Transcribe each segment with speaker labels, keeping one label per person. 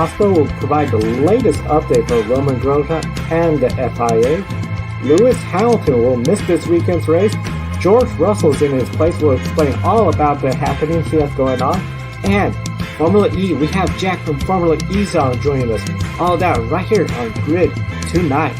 Speaker 1: Motorsport will provide the latest update for Romain Grosjean and the FIA. Lewis Hamilton will miss this weekend's race. George Russell's in his place. We'll explain all about the happenings that's going on. And Formula E, we have Jack from Formula E Zone joining us. All that right here on Grid tonight.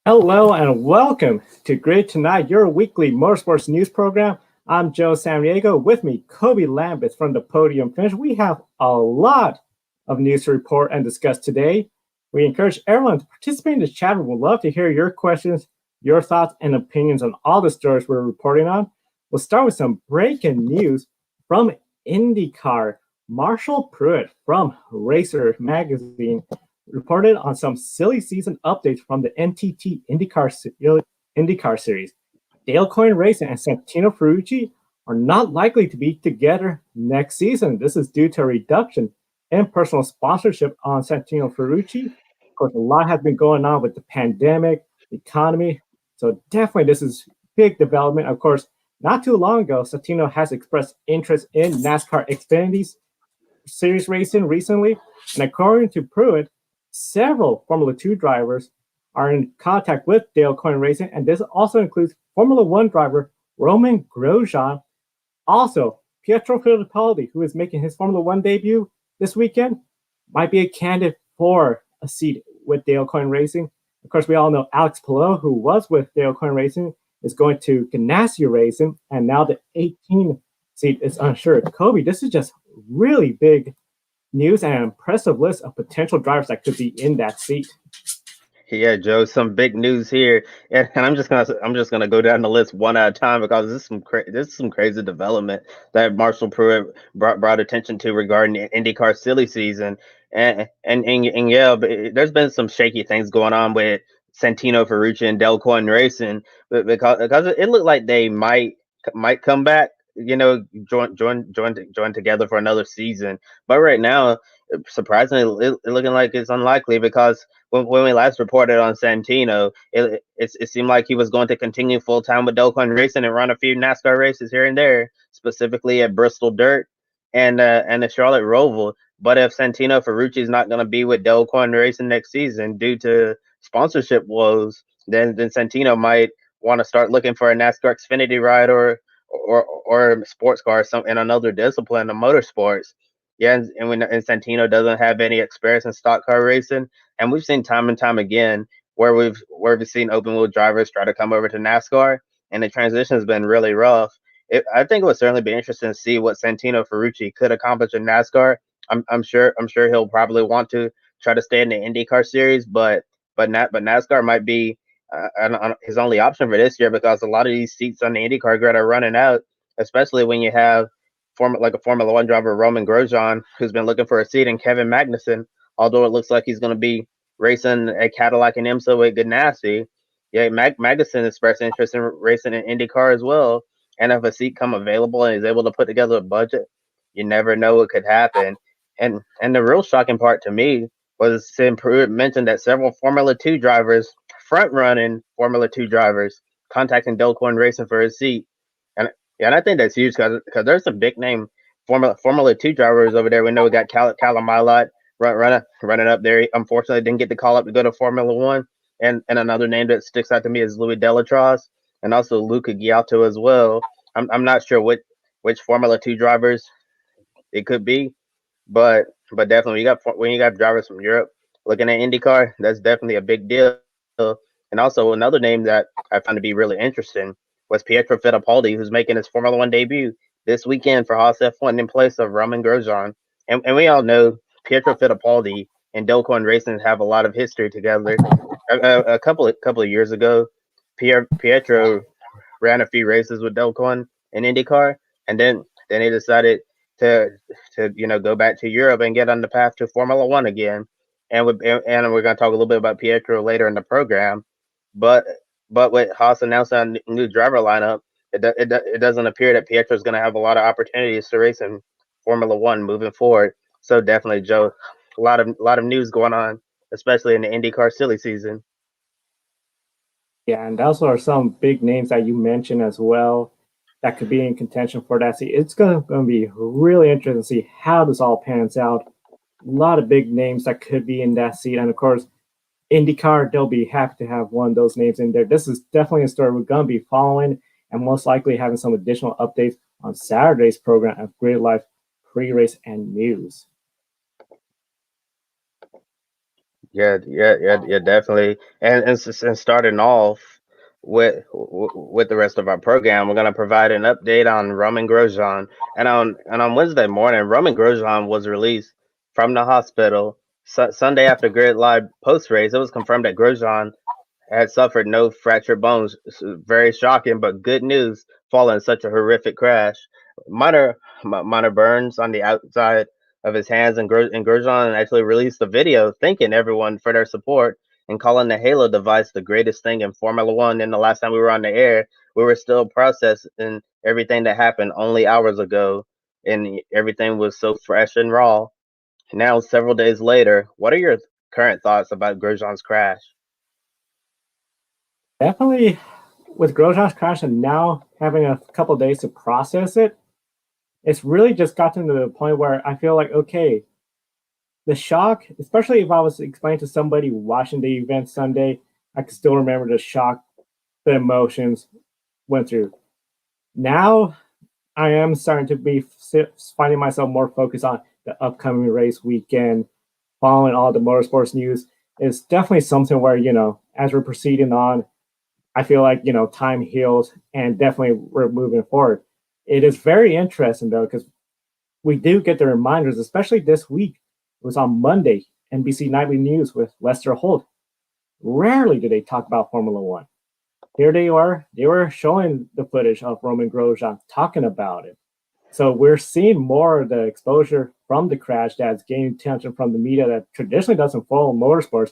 Speaker 1: Hello and welcome to Grid Tonight, your weekly motorsports news program. I'm Joe Samaniego. With me, Kobe Lambeth from the Podium Finish. We have a lot of news to report and discuss today. We encourage everyone to participate in the chat. We'd love to hear your questions, your thoughts, and opinions on all the stories we're reporting on. We'll start with some breaking news from IndyCar. Marshall Pruitt from Racer Magazine reported on some silly season updates from the NTT IndyCar Series. Dale Coyne Racing and Santino Ferrucci are not likely to be together next season. This is due to a reduction in personal sponsorship on Santino Ferrucci. Of course, a lot has been going on with the pandemic, the economy. So definitely this is big development. Of course, not too long ago, Santino has expressed interest in NASCAR Xfinity Series racing recently. And according to Pruitt, several Formula 2 drivers are in contact with Dale Coyne Racing, and this also includes Formula 1 driver Romain Grosjean. Also, Pietro Fittipaldi, who is making his Formula 1 debut this weekend, might be a candidate for a seat with Dale Coyne Racing. Of course, we all know Alex Palou, who was with Dale Coyne Racing, is going to Ganassi Racing, and now the 18 seat is unsure. Kobe, this is just really big news and an impressive list of potential drivers that could be in that seat.
Speaker 2: Yeah, Joe, some big news here, and I'm just gonna go down the list one at a time because this is some crazy development that Marshall Pruitt brought attention to regarding the IndyCar silly season, and yeah, but there's been some shaky things going on with Santino Ferrucci and Dale Coyne Racing, because it looked like they might come back, join together for another season, but right now, surprisingly, it's looking like it's unlikely because when we last reported on Santino, it seemed like he was going to continue full time with Dale Coyne Racing and run a few NASCAR races here and there, specifically at Bristol Dirt and the Charlotte Roval. But if Santino Ferrucci is not going to be with Dale Coyne Racing next season due to sponsorship woes, then Santino might want to start looking for a NASCAR Xfinity ride or sports car in another discipline of motorsports. Yeah, and Santino doesn't have any experience in stock car racing, and we've seen time and time again where we've seen open wheel drivers try to come over to NASCAR, and the transition has been really rough. I think it would certainly be interesting to see what Santino Ferrucci could accomplish in NASCAR. I'm sure he'll probably want to try to stay in the IndyCar series, but NASCAR might be his only option for this year because a lot of these seats on the IndyCar grid are running out, especially when you have a Formula 1 driver, Romain Grosjean, who's been looking for a seat, and Kevin Magnussen, although it looks like he's going to be racing a Cadillac and IMSA with Ganassi. Yeah, Magnussen expressed interest in racing in IndyCar as well. And if a seat come available and he's able to put together a budget, you never know what could happen. And the real shocking part to me was Sim Pruitt mentioned that several Formula 2 drivers, front-running Formula 2 drivers, contacting Dale Coyne Racing for his seat. And I think that's huge because there's some big name Formula 2 drivers over there. We know we got Callum Milot running up there. He unfortunately didn't get the call up to go to Formula 1. And another name that sticks out to me is Louis Delatraz and also Luca Ghiotto as well. I'm not sure which Formula 2 drivers it could be, but definitely when you got drivers from Europe looking at IndyCar, that's definitely a big deal. And also another name that I found to be really interesting was Pietro Fittipaldi, who's making his Formula 1 debut this weekend for Haas F1 in place of Romain Grosjean. And we all know Pietro Fittipaldi and Dale Coyne Racing have a lot of history together. A couple of years ago, Pietro ran a few races with Dale Coyne in IndyCar, and then he decided to go back to Europe and get on the path to Formula 1 again. And we're going to talk a little bit about Pietro later in the program, but with Haas announcing a new driver lineup, it doesn't appear that Pietro is going to have a lot of opportunities to race in Formula 1 moving forward. So definitely, Joe, a lot of news going on, especially in the IndyCar silly season.
Speaker 1: Yeah, and those are some big names that you mentioned as well. that could be in contention for that seat. It's going to be really interesting to see how this all pans out. A lot of big names that could be in that seat. And of course, IndyCar, they'll be happy to have one of those names in there. This is definitely a story we're going to be following and most likely having some additional updates on Saturday's program of Grid Life pre-race and news.
Speaker 2: Yeah, definitely. And starting off with the rest of our program, we're gonna provide an update on Romain Grosjean. And on Wednesday morning, Romain Grosjean was released from the hospital. Sunday after Grid Live post race, it was confirmed that Grosjean had suffered no fractured bones. Very shocking, but good news following such a horrific crash. Minor burns on the outside of his hands, and Grosjean actually released a video thanking everyone for their support and calling the Halo device the greatest thing in Formula One. And the last time we were on the air, we were still processing everything that happened only hours ago, and everything was so fresh and raw. Now, several days later, what are your current thoughts about Grosjean's crash?
Speaker 1: Definitely with Grosjean's crash and now having a couple days to process it, it's really just gotten to the point where I feel like, okay, the shock, especially if I was explaining to somebody watching the event Sunday, I can still remember the shock, the emotions went through. Now I am starting to be finding myself more focused on the upcoming race weekend, following all the motorsports news. It's definitely something where, as we're proceeding on, I feel like, time heals and definitely we're moving forward. It is very interesting, though, because we do get the reminders, especially this week. It was on Monday, NBC Nightly News with Lester Holt. Rarely do they talk about Formula One. Here they were showing the footage of Romain Grosjean talking about it. So we're seeing more of the exposure from the crash that's gaining attention from the media that traditionally doesn't follow motorsports.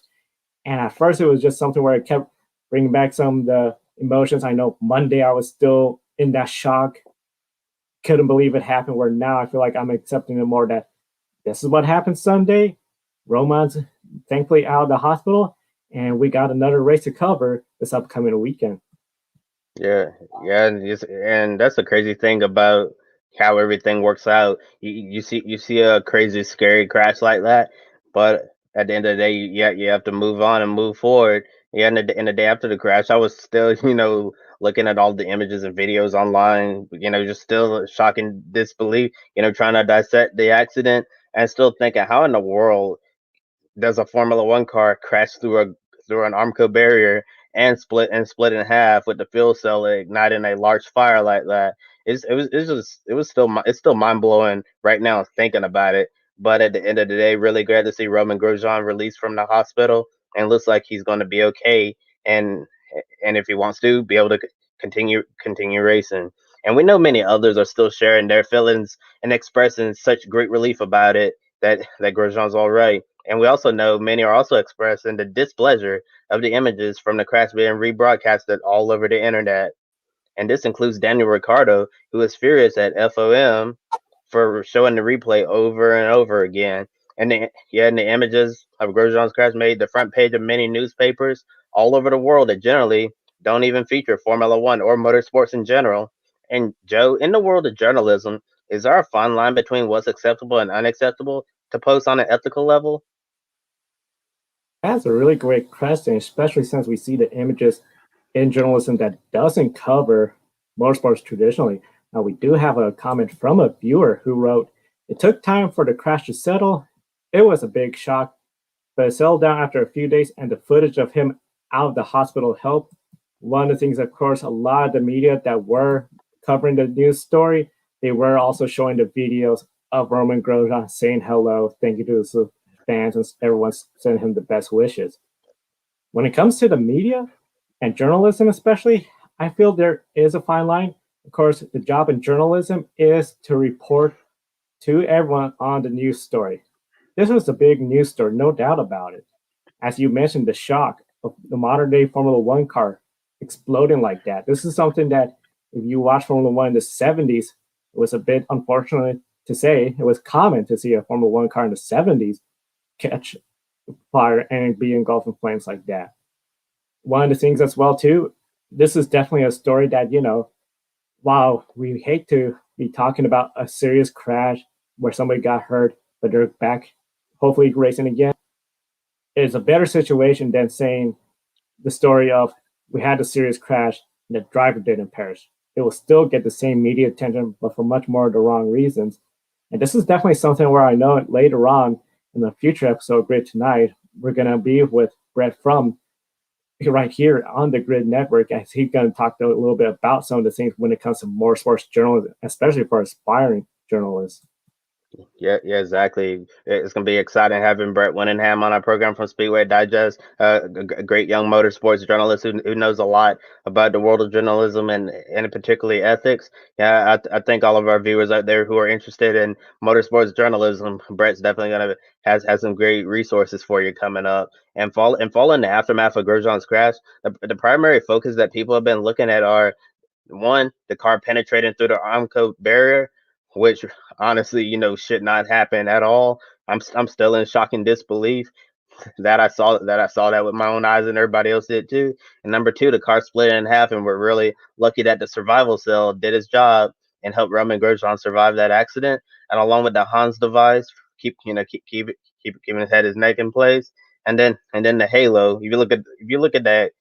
Speaker 1: And at first it was just something where it kept bringing back some of the emotions. I know Monday I was still in that shock, couldn't believe it happened, where now I feel like I'm accepting it more that this is what happened Sunday. Roman's thankfully out of the hospital, and we got another race to cover this upcoming weekend.
Speaker 2: Yeah, and that's the crazy thing about how everything works out. You see a crazy, scary crash like that, but at the end of the day, you have to move on and move forward. Yeah, in the day after the crash, I was still, looking at all the images and videos online, just still shocking disbelief, trying to dissect the accident and still thinking, how in the world does a Formula One car crash through an Armco barrier and split in half with the fuel cell igniting a large fire like that? It's still mind blowing right now thinking about it. But at the end of the day, really glad to see Romain Grosjean released from the hospital and looks like he's going to be okay. And if he wants to, be able to continue racing. And we know many others are still sharing their feelings and expressing such great relief about it that Grosjean's all right. And we also know many are also expressing the displeasure of the images from the crash being rebroadcasted all over the internet. And this includes Daniel Ricciardo, who is furious at FOM for showing the replay over and over again. And the images of Grosjean's crash made the front page of many newspapers all over the world that generally don't even feature Formula One or motorsports in general. And Joe, in the world of journalism, is there a fine line between what's acceptable and unacceptable to post on an ethical level?
Speaker 1: That's a really great question, especially since we see the images in journalism that doesn't cover motorsports traditionally. Now, we do have a comment from a viewer who wrote, "It took time for the crash to settle. It was a big shock, but it settled down after a few days, and the footage of him out of the hospital helped." One of the things, of course, a lot of the media that were covering the news story, they were also showing the videos of Romain Grosjean saying hello, thank you to the fans, and everyone's sending him the best wishes. When it comes to the media and journalism, especially, I feel there is a fine line. Of course, the job in journalism is to report to everyone on the news story. This was a big news story, no doubt about it. As you mentioned, the shock of the modern day Formula One car exploding like that. This is something that, if you watch Formula One in the 70s, it was a bit unfortunate to say. It was common to see a Formula One car in the 70s catch fire and be engulfed in flames like that. One of the things as well too, this is definitely a story that while we hate to be talking about a serious crash where somebody got hurt, but they're back, hopefully racing again, it's a better situation than saying the story of we had a serious crash and the driver didn't perish. It will still get the same media attention, but for much more of the wrong reasons. And this is definitely something where I know later on in the future episode of Grid Tonight, we're going to be with Brett from right here on the Grid Network, as he's going to talk a little bit about some of the things when it comes to motorsports journalism, especially for aspiring journalists.
Speaker 2: Yeah, exactly. It's gonna be exciting having Brett Winningham on our program from Speedway Digest, a great young motorsports journalist who knows a lot about the world of journalism and particularly ethics. Yeah, I think all of our viewers out there who are interested in motorsports journalism, Brett's definitely gonna has some great resources for you coming up. And fall in the aftermath of Grosjean's crash, the primary focus that people have been looking at are one, the car penetrating through the Armco barrier, which honestly, should not happen at all. I'm still in shocking disbelief that I saw that with my own eyes and everybody else did too. And number two, the car split in half, and we're really lucky that the survival cell did its job and helped Romain Grosjean survive that accident. And along with the Hans device, keeping his head, his neck in place, and then the halo. If you look at that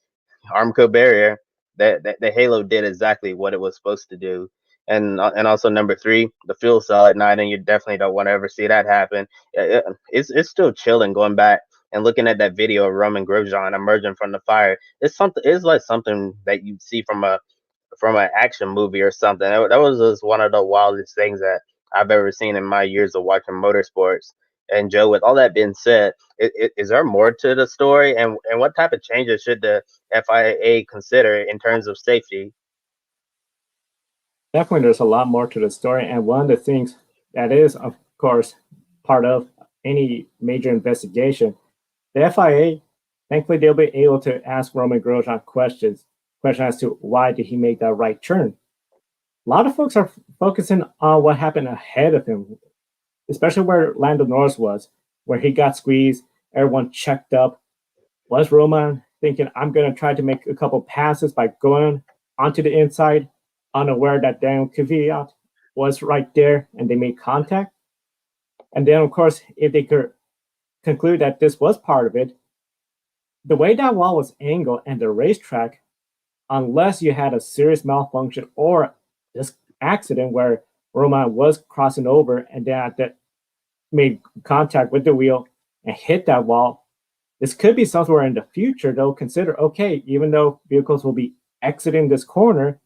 Speaker 2: Armco barrier, that the Halo did exactly what it was supposed to do. And also number three, the fuel cell at night, and you definitely don't want to ever see that happen. It's still chilling going back and looking at that video of Roman Grosjean emerging from the fire. It's like something that you'd see from an action movie or something. That was just one of the wildest things that I've ever seen in my years of watching motorsports. And Joe, with all that being said, is there more to the story, and what type of changes should the FIA consider in terms of safety?
Speaker 1: Definitely, there's a lot more to the story. And one of the things that is, of course, part of any major investigation, the FIA, thankfully, they'll be able to ask Roman Grosjean questions as to why did he make that right turn. A lot of folks are focusing on what happened ahead of him, especially where Lando Norris was, where he got squeezed, everyone checked up. Was Roman thinking, I'm going to try to make a couple passes by going onto the inside, unaware that Daniel Kvyat was right there and they made contact? And then, of course, if they could conclude that this was part of it, the way that wall was angled and the racetrack, unless you had a serious malfunction or this accident where Roman was crossing over and then that made contact with the wheel and hit that wall, this could be somewhere in the future they'll consider, okay, even though vehicles will be exiting this corner,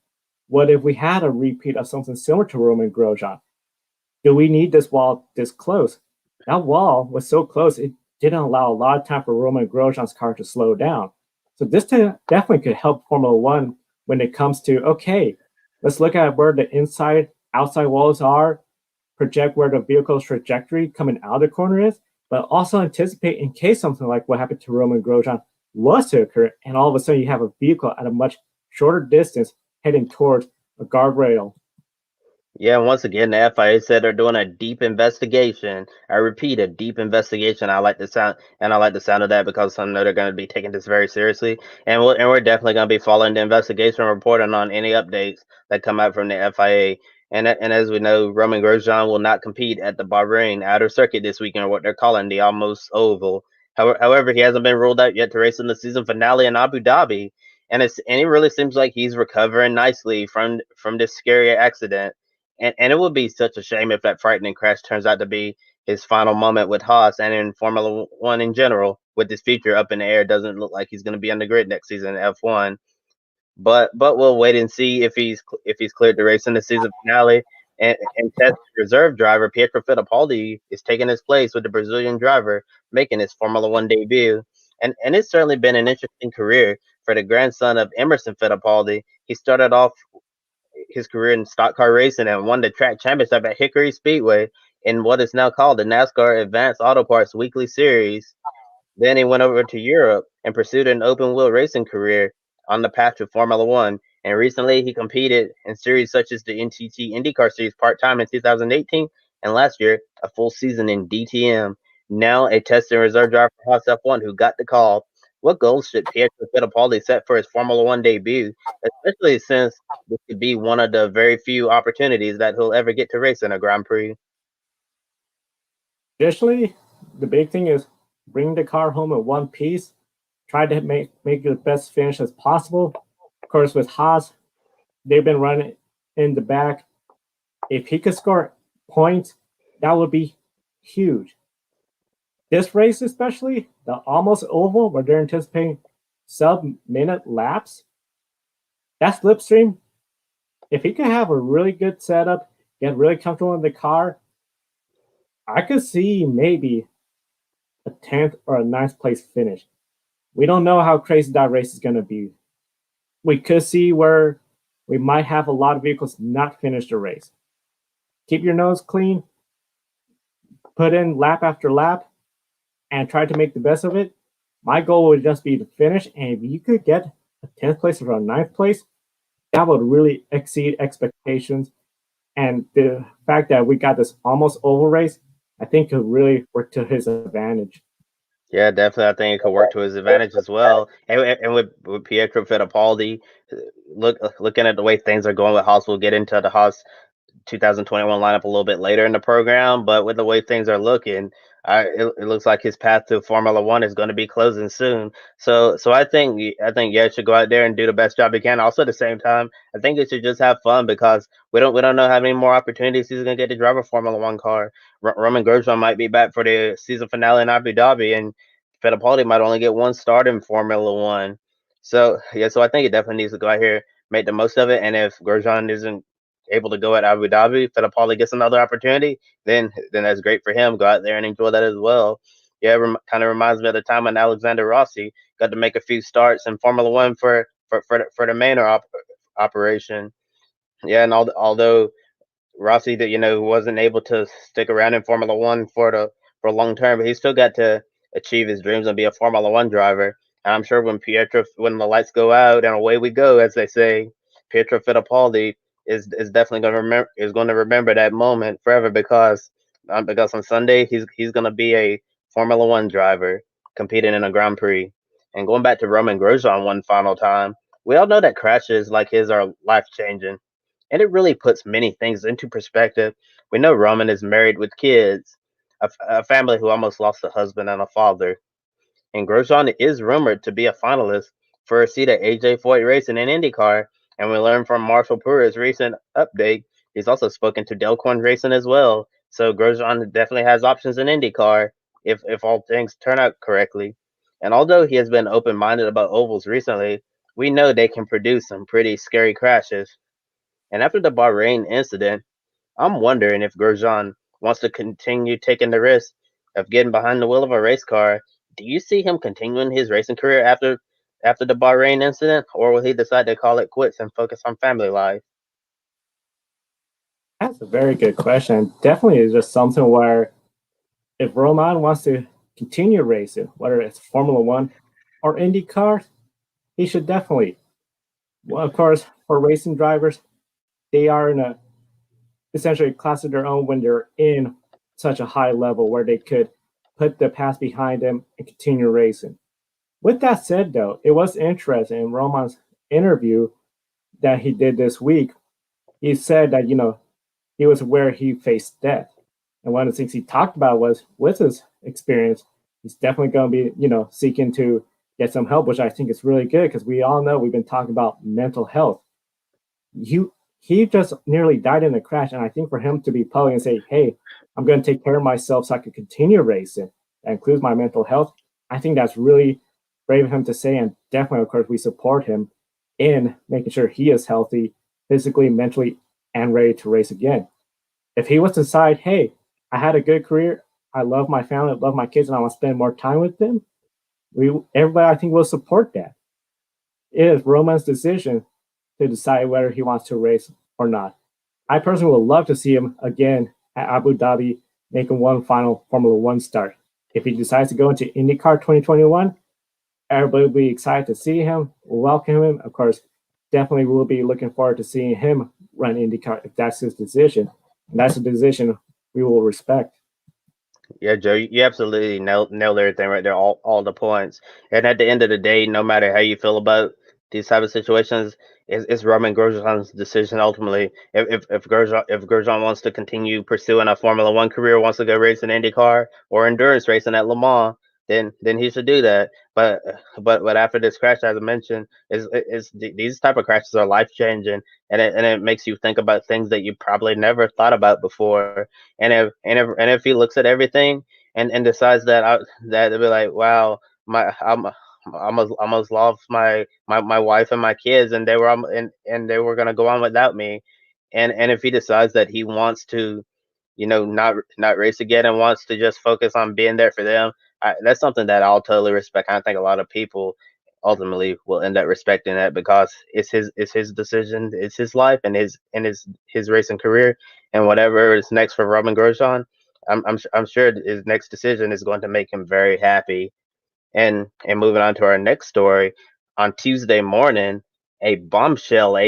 Speaker 1: what if we had a repeat of something similar to Roman Grosjean? Do we need this wall this close? That wall was so close, it didn't allow a lot of time for Roman Grosjean's car to slow down. So this definitely could help Formula One when it comes to, okay, let's look at where the inside, outside walls are, project where the vehicle's trajectory coming out of the corner is, but also anticipate in case something like what happened to Roman Grosjean was to occur, and all of a sudden you have a vehicle at a much shorter distance heading towards a guardrail.
Speaker 2: Yeah, and once again, the FIA said they're doing a deep investigation. I repeat, a deep investigation. I like the sound of that because I know they're going to be taking this very seriously, and we're definitely going to be following the investigation, and reporting on any updates that come out from the FIA. And as we know, Roman Grosjean will not compete at the Bahrain Outer Circuit this weekend, or what they're calling the Almost Oval. However, he hasn't been ruled out yet to race in the season finale in Abu Dhabi, and it really seems like he's recovering nicely from this scary accident. And it would be such a shame if that frightening crash turns out to be his final moment with Haas and in Formula One in general. With this future up in the air, doesn't look like he's going to be on the grid next season in F1. But we'll wait and see if he's cleared to race in the season finale. And test reserve driver Pietro Fittipaldi is taking his place with the Brazilian driver making his Formula One debut. And it's certainly been an interesting career for the grandson of Emerson Fittipaldi. He started off his career in stock car racing and won the track championship at Hickory Speedway in what is now called the NASCAR Advanced Auto Parts Weekly Series. Then he went over to Europe and pursued an open wheel racing career on the path to Formula One. And recently he competed in series such as the NTT IndyCar Series part time in 2018, and last year a full season in DTM. Now a test and reserve driver for Haas F1 who got the call what goals should Pietro Fittipaldi set for his Formula One debut, especially since this could be one of the very few opportunities that he'll ever get to race in a Grand Prix?
Speaker 1: Additionally, the big thing is bring the car home in one piece. Try to make the best finish as possible. Of course, with Haas, they've been running in the back. If he could score points, that would be huge. This race, especially the almost oval, where they're anticipating sub-minute laps, that slipstream, if he could have a really good setup, get really comfortable in the car, I could see maybe a 10th or a 9th place finish. We don't know how crazy that race is going to be. We could see where we might have a lot of vehicles not finish the race. Keep your nose clean, put in lap after lap, and try to make the best of it. My goal would just be to finish, and if you could get a 10th place or a 9th place, that would really exceed expectations. And the fact that we got this almost oval race, I think could really work to his advantage.
Speaker 2: Yeah, definitely. I think it could work to his advantage as well. And with Pietro Fittipaldi, looking at the way things are going with Haas, we'll get into the Haas 2021 lineup a little bit later in the program, but with the way things are looking, it looks like his path to Formula One is going to be closing soon. So I think yeah, should go out there and do the best job he can. Also, at the same time, I think he should just have fun because we don't know how many more opportunities he's going to get to drive a Formula One car. Romain Grosjean might be back for the season finale in Abu Dhabi, and Fittipaldi might only get one start in Formula One. So yeah, so I think he definitely needs to go out here, make the most of it, and if Grosjean isn't able to go at Abu Dhabi, Fittipaldi gets another opportunity, then that's great for him. Go out there and enjoy that as well. Yeah, kind of reminds me of the time when Alexander Rossi got to make a few starts in Formula One for the Manor operation. Yeah, and although Rossi, that wasn't able to stick around in Formula One for long term, but he still got to achieve his dreams and be a Formula One driver. And I'm sure when the lights go out and away we go, as they say, Pietro Fittipaldi is definitely going to remember that moment forever because on Sunday he's going to be a Formula One driver competing in a Grand Prix. And going back to Romain Grosjean one final time, we all know that crashes like his are life changing, and it really puts many things into perspective. We know Roman is married with kids, a family who almost lost a husband and a father. And Grosjean is rumored to be a finalist for a seat at AJ Foyt Racing in IndyCar. And we learned from Marshall Pruitt's recent update, he's also spoken to Delcorn Racing as well. So Grosjean definitely has options in IndyCar if all things turn out correctly. And although he has been open minded about ovals recently, we know they can produce some pretty scary crashes. And after the Bahrain incident, I'm wondering if Grosjean wants to continue taking the risk of getting behind the wheel of a race car. Do you see him continuing his racing career after the Bahrain incident, or will he decide to call it quits and focus on family life?
Speaker 1: That's a very good question. Definitely is just something where if Roman wants to continue racing, whether it's Formula One or IndyCar, he should definitely. Well, of course, for racing drivers, they are in a essentially class of their own when they're in such a high level where they could put the past behind them and continue racing. With that said, though, it was interesting in Roman's interview that he did this week. He said that, he was aware he faced death. And one of the things he talked about was with his experience, he's definitely going to be, seeking to get some help, which I think is really good because we all know we've been talking about mental health. He just nearly died in a crash. And I think for him to be public and say, hey, I'm going to take care of myself so I can continue racing, that includes my mental health. I think that's really brave of him to say. And definitely, of course, we support him in making sure he is healthy, physically, mentally, and ready to race again. If he was to decide, hey, I had a good career, I love my family, I love my kids, and I want to spend more time with them, everybody, I think, will support that. It is Roman's decision to decide whether he wants to race or not. I personally would love to see him again at Abu Dhabi making one final Formula One start. If he decides to go into IndyCar 2021, everybody will be excited to see him. We'll welcome him. Of course, definitely we'll be looking forward to seeing him run IndyCar if that's his decision. And that's a decision we will respect.
Speaker 2: Yeah, Joe, you absolutely nailed everything right there, all the points. And at the end of the day, no matter how you feel about these type of situations, it's Romain Grosjean's decision ultimately. If Grosjean wants to continue pursuing a Formula One career, wants to go race in IndyCar or endurance racing at Le Mans, then he should do that. But after this crash, as I mentioned, these type of crashes are life changing, and it makes you think about things that you probably never thought about before. And if he looks at everything and decides that they'll be like, wow, I almost lost my wife and my kids, and they were gonna go on without me. And if he decides that he wants to, not race again and wants to just focus on being there for them, that's something that I'll totally respect. I think a lot of people ultimately will end up respecting that because it's his decision, it's his life, and his racing career, and whatever is next for Roman Grosjean, I'm sure his next decision is going to make him very happy. And moving on to our next story, on Tuesday morning, a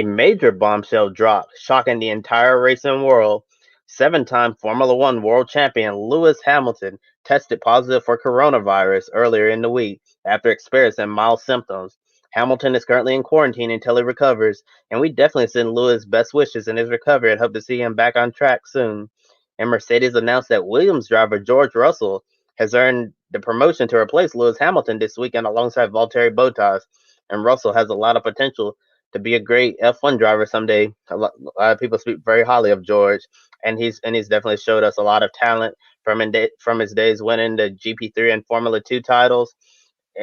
Speaker 2: major bombshell dropped, shocking the entire racing world. Seven-time Formula One world champion Lewis Hamilton tested positive for coronavirus earlier in the week after experiencing mild symptoms. Hamilton is currently in quarantine until he recovers, and we definitely send Lewis best wishes in his recovery and hope to see him back on track soon. And Mercedes announced that Williams driver George Russell has earned the promotion to replace Lewis Hamilton this weekend alongside Valtteri Bottas. And Russell has a lot of potential to be a great F1 driver someday. A lot of people speak very highly of George, and he's definitely showed us a lot of talent from his days winning the GP3 and Formula 2 titles.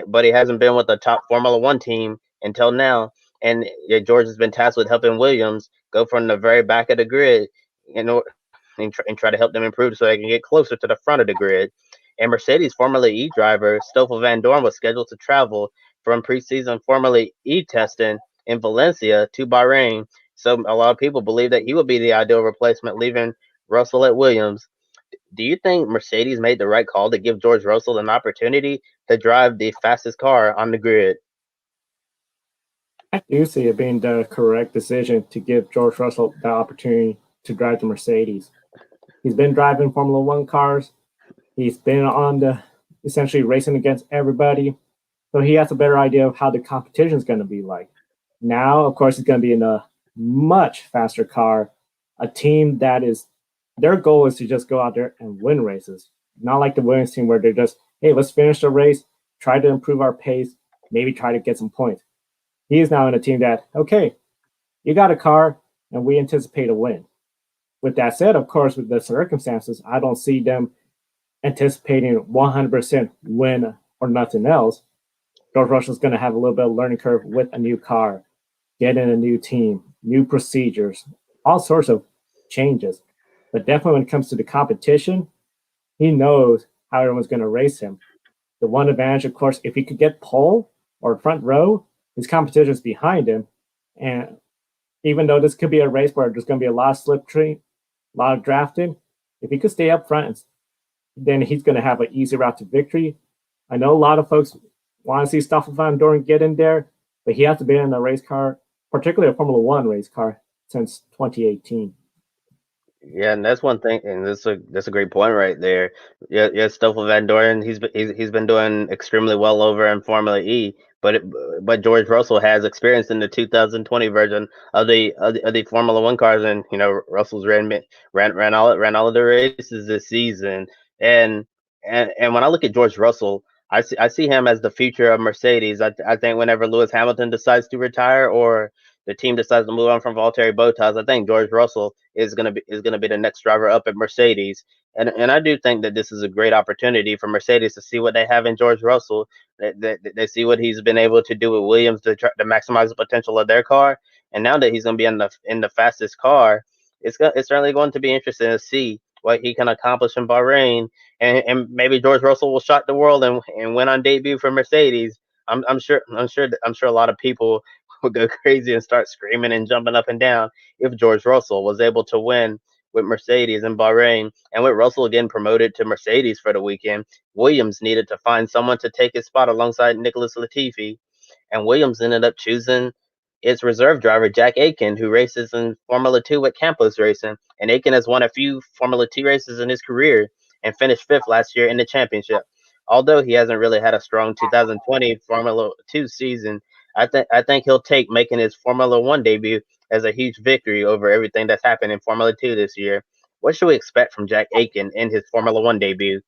Speaker 2: But he hasn't been with the top Formula One team until now. And yeah, George has been tasked with helping Williams go from the very back of the grid, and try to help them improve so they can get closer to the front of the grid. And Mercedes Formula E driver Stoffel Van Dorn was scheduled to travel from preseason Formula E testing in Valencia to Bahrain. So a lot of people believe that he would be the ideal replacement, leaving Russell at Williams. Do you think Mercedes made the right call to give George Russell an opportunity to drive the fastest car on the grid?
Speaker 1: I do see it being the correct decision to give George Russell the opportunity to drive the Mercedes. He's been driving Formula One cars. He's been on the essentially racing against everybody. So he has a better idea of how the competition is going to be like. Now, of course, he's going to be in a much faster car, a team that is their goal is to just go out there and win races. Not like the Williams team where they're just, hey, let's finish the race, try to improve our pace, maybe try to get some points. He is now in a team that, okay, you got a car and we anticipate a win. With that said, of course, with the circumstances, I don't see them anticipating 100% win or nothing else. George Russell's going to have a little bit of learning curve with a new car, getting a new team, new procedures, all sorts of changes. But definitely when it comes to the competition, he knows how everyone's going to race him. The one advantage, of course, if he could get pole or front row, his competition is behind him. And even though this could be a race where there's going to be a lot of slipstream, a lot of drafting, if he could stay up front, then he's going to have an easy route to victory. I know a lot of folks want to see Stoffel Van Dorn get in there, but he has to be in a race car, particularly a Formula One race car, since 2018.
Speaker 2: Yeah, and that's one thing, and that's a great point right there. Yeah, Stoffel Van Dorn, he's been doing extremely well over in Formula E, but George Russell has experience in the 2020 version of the Formula One cars, and Russell's ran all of the races this season, and and when I look at George Russell, I see him as the future of Mercedes. I think whenever Lewis Hamilton decides to retire or the team decides to move on from Valtteri Bottas, I think George Russell is gonna be the next driver up at Mercedes. And I do think that this is a great opportunity for Mercedes to see what they have in George Russell. They see what he's been able to do with Williams to try to maximize the potential of their car. And now that he's gonna be in the fastest car, it's certainly going to be interesting to see what he can accomplish in Bahrain. And maybe George Russell will shock the world and win on debut for Mercedes. I'm sure a lot of people would go crazy and start screaming and jumping up and down if George Russell was able to win with Mercedes in Bahrain. And with Russell again promoted to Mercedes for the weekend, Williams needed to find someone to take his spot alongside Nicholas Latifi. And Williams ended up choosing its reserve driver, Jack Aitken, who races in Formula 2 at Campos Racing. And Aitken has won a few Formula 2 races in his career. and finished fifth last year in the championship. Although he hasn't really had a strong 2020 Formula 2 season, I think he'll take making his Formula 1 debut as a huge victory over everything that's happened in Formula 2 this year. What should we expect from Jack Aitken in his Formula 1 debut?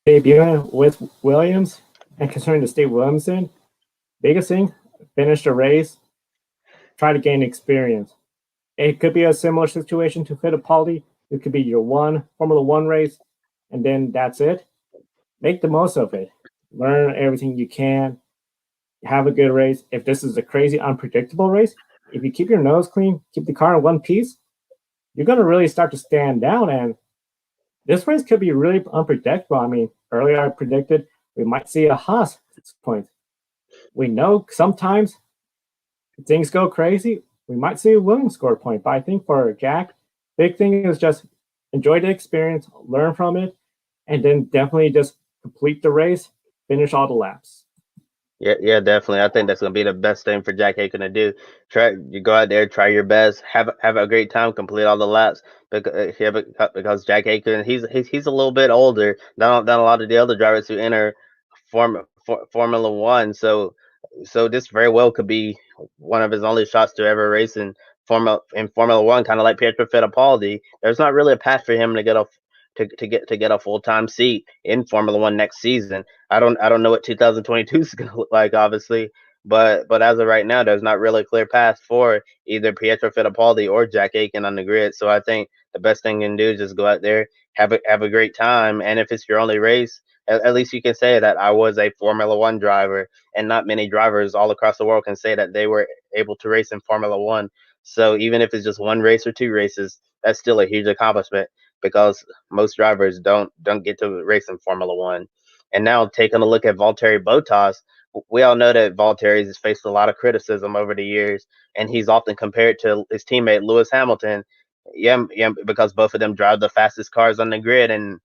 Speaker 1: Debuting with Williams, and concerning the state Williams in, biggest thing, finish the race, try to gain experience. It could be a similar situation to Fittipaldi. It could be your one Formula One race, and then that's it. Make the most of it. Learn everything you can. Have a good race. If this is a crazy, unpredictable race, if you keep your nose clean, keep the car in one piece, you're going to really start to stand down. And this race could be really unpredictable. I mean, earlier I predicted we might see a Haas at this point. We know sometimes things go crazy. We might see a Williams score a point. But I think for Jack, big thing is just enjoy the experience, learn from it, and then definitely just complete the race, finish all the laps.
Speaker 2: Yeah, definitely. I think that's gonna be the best thing for Jack Aitken to do. You go out there, try your best, have a great time, complete all the laps. Because Jack Aitken, he's a little bit older than a lot of the other drivers who enter Formula One. So this very well could be one of his only shots to ever race in Formula One, kind of like Pietro Fittipaldi. There's not really a path for him to get a full time seat in Formula One next season. I don't know what 2022 is going to look like, obviously, but as of right now, there's not really a clear path for either Pietro Fittipaldi or Jack Aitken on the grid. So I think the best thing you can do is just go out there, have a great time, and if it's your only race, at least you can say that I was a Formula One driver, and not many drivers all across the world can say that they were able to race in Formula One. So even if it's just one race or two races, that's still a huge accomplishment because most drivers don't get to race in Formula One. And now taking a look at Valtteri Bottas, we all know that Valtteri has faced a lot of criticism over the years, and he's often compared to his teammate Lewis Hamilton. Yeah, because both of them drive the fastest cars on the grid, and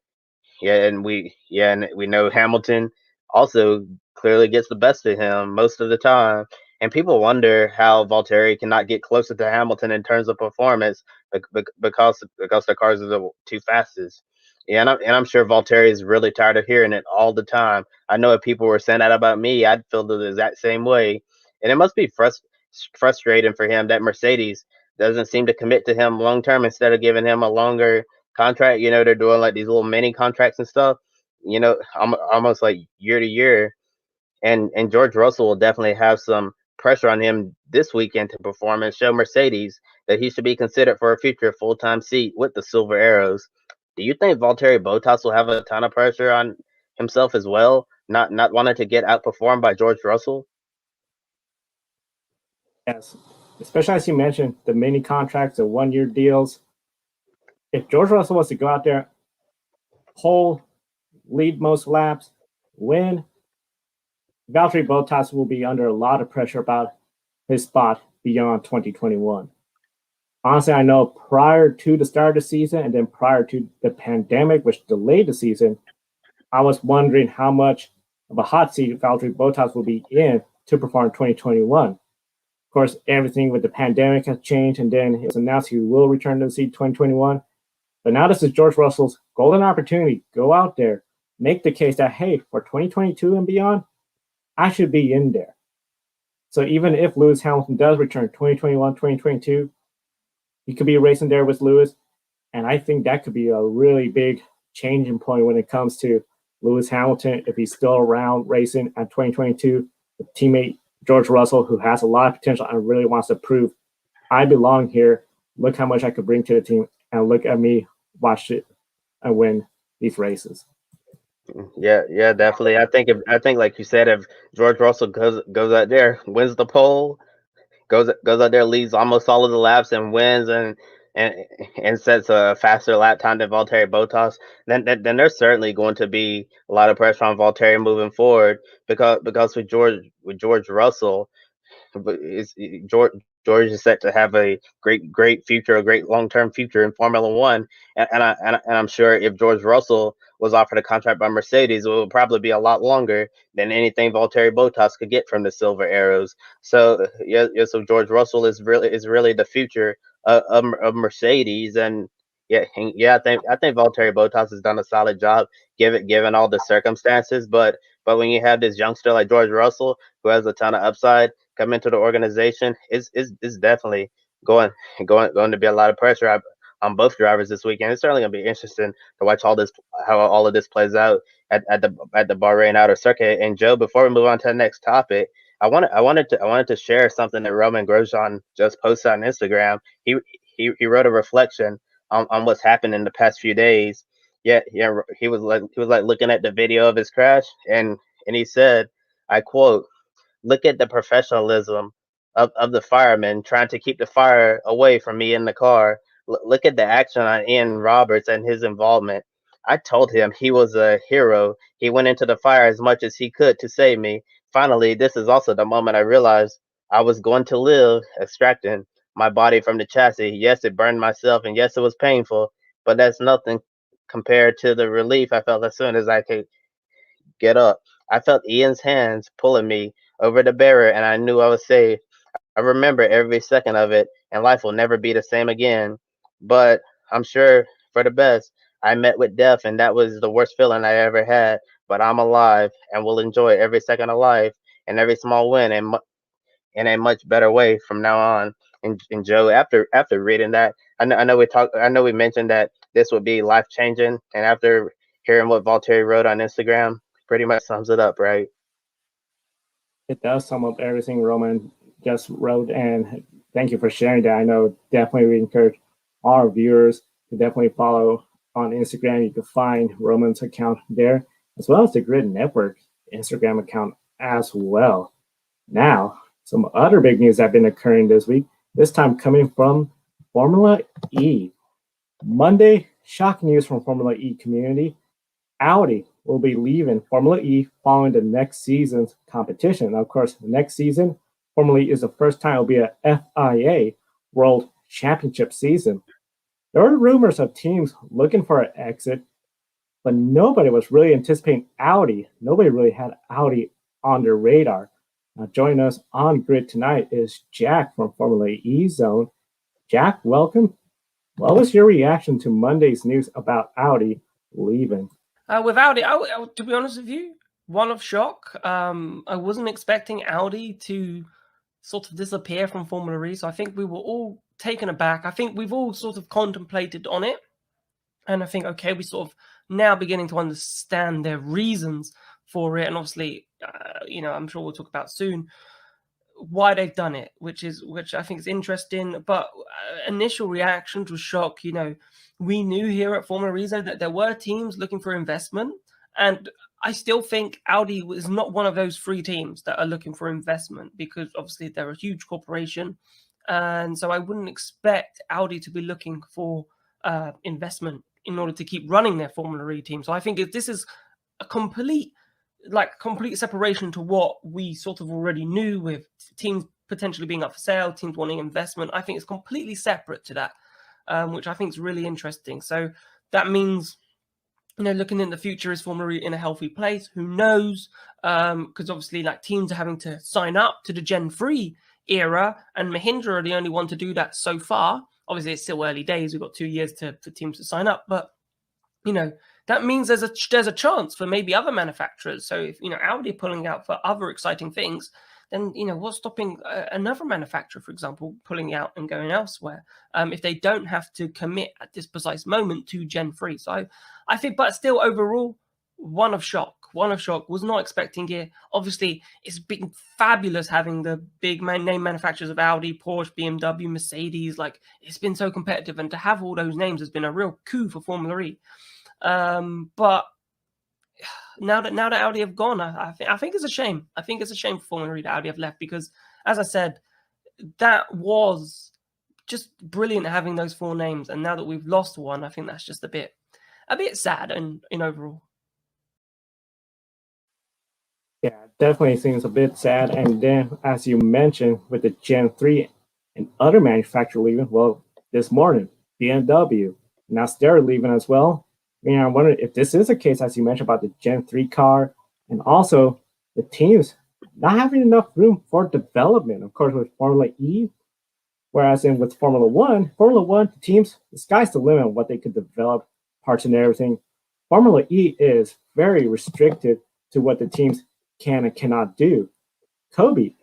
Speaker 2: we know Hamilton also clearly gets the best of him most of the time. And people wonder how Valtteri cannot get closer to Hamilton in terms of performance because the cars are the two fastest. Yeah, and I'm sure Valtteri is really tired of hearing it all the time. I know if people were saying that about me, I'd feel the exact same way. And it must be frustrating for him that Mercedes doesn't seem to commit to him long term instead of giving him a longer contract. They're doing like these little mini contracts and stuff. Almost like year to year. And George Russell will definitely have some pressure on him this weekend to perform and show Mercedes that he should be considered for a future full time seat with the Silver Arrows. Do you think Valtteri Bottas will have a ton of pressure on himself as well, not wanting to get outperformed by George Russell?
Speaker 1: Yes, especially as you mentioned, the mini contracts, the 1 year deals. If George Russell was to go out there, pole, lead most laps, win, Valtteri Bottas will be under a lot of pressure about his spot beyond 2021. Honestly, I know prior to the start of the season and then prior to the pandemic, which delayed the season, I was wondering how much of a hot seat Valtteri Bottas will be in to perform in 2021. Of course, everything with the pandemic has changed, and then it was announced he will return to the seat 2021. But now this is George Russell's golden opportunity. Go out there, make the case that, hey, for 2022 and beyond, I should be in there. So even if Lewis Hamilton does return 2021, 2022, he could be racing there with Lewis. And I think that could be a really big changing point when it comes to Lewis Hamilton, if he's still around racing at 2022, with teammate George Russell, who has a lot of potential and really wants to prove I belong here. Look how much I could bring to the team, and look at me watch it and win these races.
Speaker 2: Yeah, definitely. I think like you said, if George Russell goes out there, wins the pole, goes out there, leads almost all of the laps and wins and and sets a faster lap time than Valtteri Bottas, then there's certainly going to be a lot of pressure on Valtteri moving forward because with George Russell, but George is set to have a great future, a great long term future in Formula One, and I'm sure if George Russell was offered a contract by Mercedes, it would probably be a lot longer than anything Valtteri Bottas could get from the Silver Arrows. So so George Russell is really the future of Mercedes, and I think Valtteri Bottas has done a solid job given all the circumstances. But when you have this youngster like George Russell who has a ton of upside come into the organization, it's definitely going going to be a lot of pressure on both drivers this weekend. It's certainly going to be interesting to watch how all of this plays out at the Bahrain Outer Circuit. And Joe, before we move on to the next topic, I wanted to share something that Romain Grosjean just posted on Instagram. He wrote a reflection on what's happened in the past few days. Yeah, he was like looking at the video of his crash, and he said, I quote, "Look at the professionalism of the firemen trying to keep the fire away from me in the car. Look at the action on Ian Roberts and his involvement. I told him he was a hero. He went into the fire as much as he could to save me. Finally, this is also the moment I realized I was going to live, extracting my body from the chassis. Yes, it burned myself, and yes, it was painful, but that's nothing compared to the relief I felt as soon as I could get up. I felt Ian's hands pulling me over the barrier, and I knew I was safe. I remember every second of it, and life will never be the same again. But I'm sure for the best. I met with death, and that was the worst feeling I ever had. But I'm alive, and will enjoy every second of life and every small win, in a much better way from now on." And Joe, after reading that, I know we mentioned that this would be life changing, and after hearing what Valtteri wrote on Instagram, pretty much sums it up, right?
Speaker 1: It does sum up everything Roman just wrote, and thank you for sharing that. I know definitely we encourage our viewers to definitely follow on Instagram. You can find Roman's account there, as well as the Grid Network Instagram account as well. Now, some other big news that have been occurring this week, this time coming from Formula E. Monday, shocking news from Formula E community. Audi will be leaving Formula E following the next season's competition. Now, of course, the next season, Formula E is the first time it will be a FIA World Championship season. There were rumors of teams looking for an exit, but nobody was really anticipating Audi. Nobody really had Audi on their radar. Now, joining us on Grid tonight is Jack from Formula E Zone. Jack, welcome. What was your reaction to Monday's news about Audi leaving?
Speaker 3: With Audi, to be honest with you, one of shock. I wasn't expecting Audi to sort of disappear from Formula E, so I think we were all taken aback. I think we've all sort of contemplated on it, and I think, okay, we sort of now beginning to understand their reasons for it, and obviously, I'm sure we'll talk about soon why they've done it, which I think is interesting. But initial reactions was shock. We knew here at Formula E that there were teams looking for investment, and I still think Audi is not one of those three teams that are looking for investment, because obviously they're a huge corporation, and so I wouldn't expect Audi to be looking for investment in order to keep running their Formula E team. So I think if this is a complete separation to what we sort of already knew, with teams potentially being up for sale, teams wanting investment. I think it's completely separate to that, which I think is really interesting. So that means, looking in the future, is Formula E in a healthy place? Who knows? Because obviously, teams are having to sign up to the Gen 3 era, and Mahindra are the only one to do that so far. Obviously, it's still early days. We've got 2 years for teams to sign up, but that means there's a chance for maybe other manufacturers. So if Audi pulling out for other exciting things, then what's stopping another manufacturer, for example, pulling out and going elsewhere, if they don't have to commit at this precise moment to Gen 3. So I think, but still overall, one of shock. Was not expecting it. Obviously, it's been fabulous having the big name manufacturers of Audi, Porsche, BMW, Mercedes. It's been so competitive, and to have all those names has been a real coup for Formula E. But now that Audi have gone, I think it's a shame. I think it's a shame for Formula E that Audi have left, because, as I said, that was just brilliant having those four names, and now that we've lost one, I think that's just a bit sad in overall.
Speaker 1: Yeah, definitely seems a bit sad. And then, as you mentioned, with the Gen 3 and other manufacturers leaving, well, this morning, BMW, now they're leaving as well. I wonder if this is a case, as you mentioned, about the Gen 3 car, and also the teams not having enough room for development. Of course, with Formula E, Whereas with Formula One, the teams, the sky's the limit on what they could develop, parts and everything. Formula E is very restricted to what the teams can and cannot do. Kobe,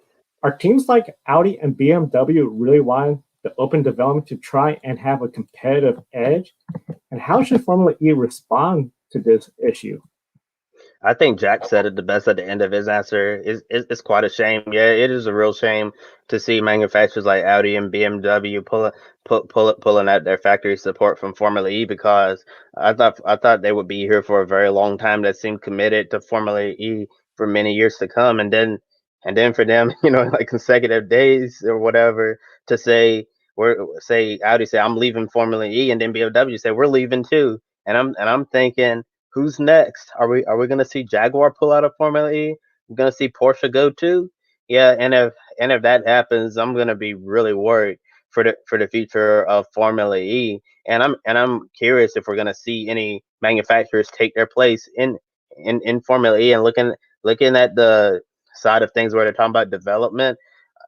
Speaker 1: are teams like Audi and BMW really wanting the open development to try and have a competitive edge? And how should Formula E respond to this issue?
Speaker 2: I think Jack said it the best at the end of his answer. It's quite a shame. Yeah, it is a real shame to see manufacturers like Audi and BMW pulling out their factory support from Formula E, because I thought they would be here for a very long time. That seemed committed to Formula E for many years to come, and then for them, like consecutive days or whatever, to say Audi say I'm leaving Formula E, and then BMW say we're leaving too, and I'm thinking, who's next? Are we going to see Jaguar pull out of Formula E? We're going to see Porsche go too? Yeah, and if that happens, I'm going to be really worried for the future of Formula E. And I'm curious if we're going to see any manufacturers take their place in Formula E. And looking at the side of things where they're talking about development,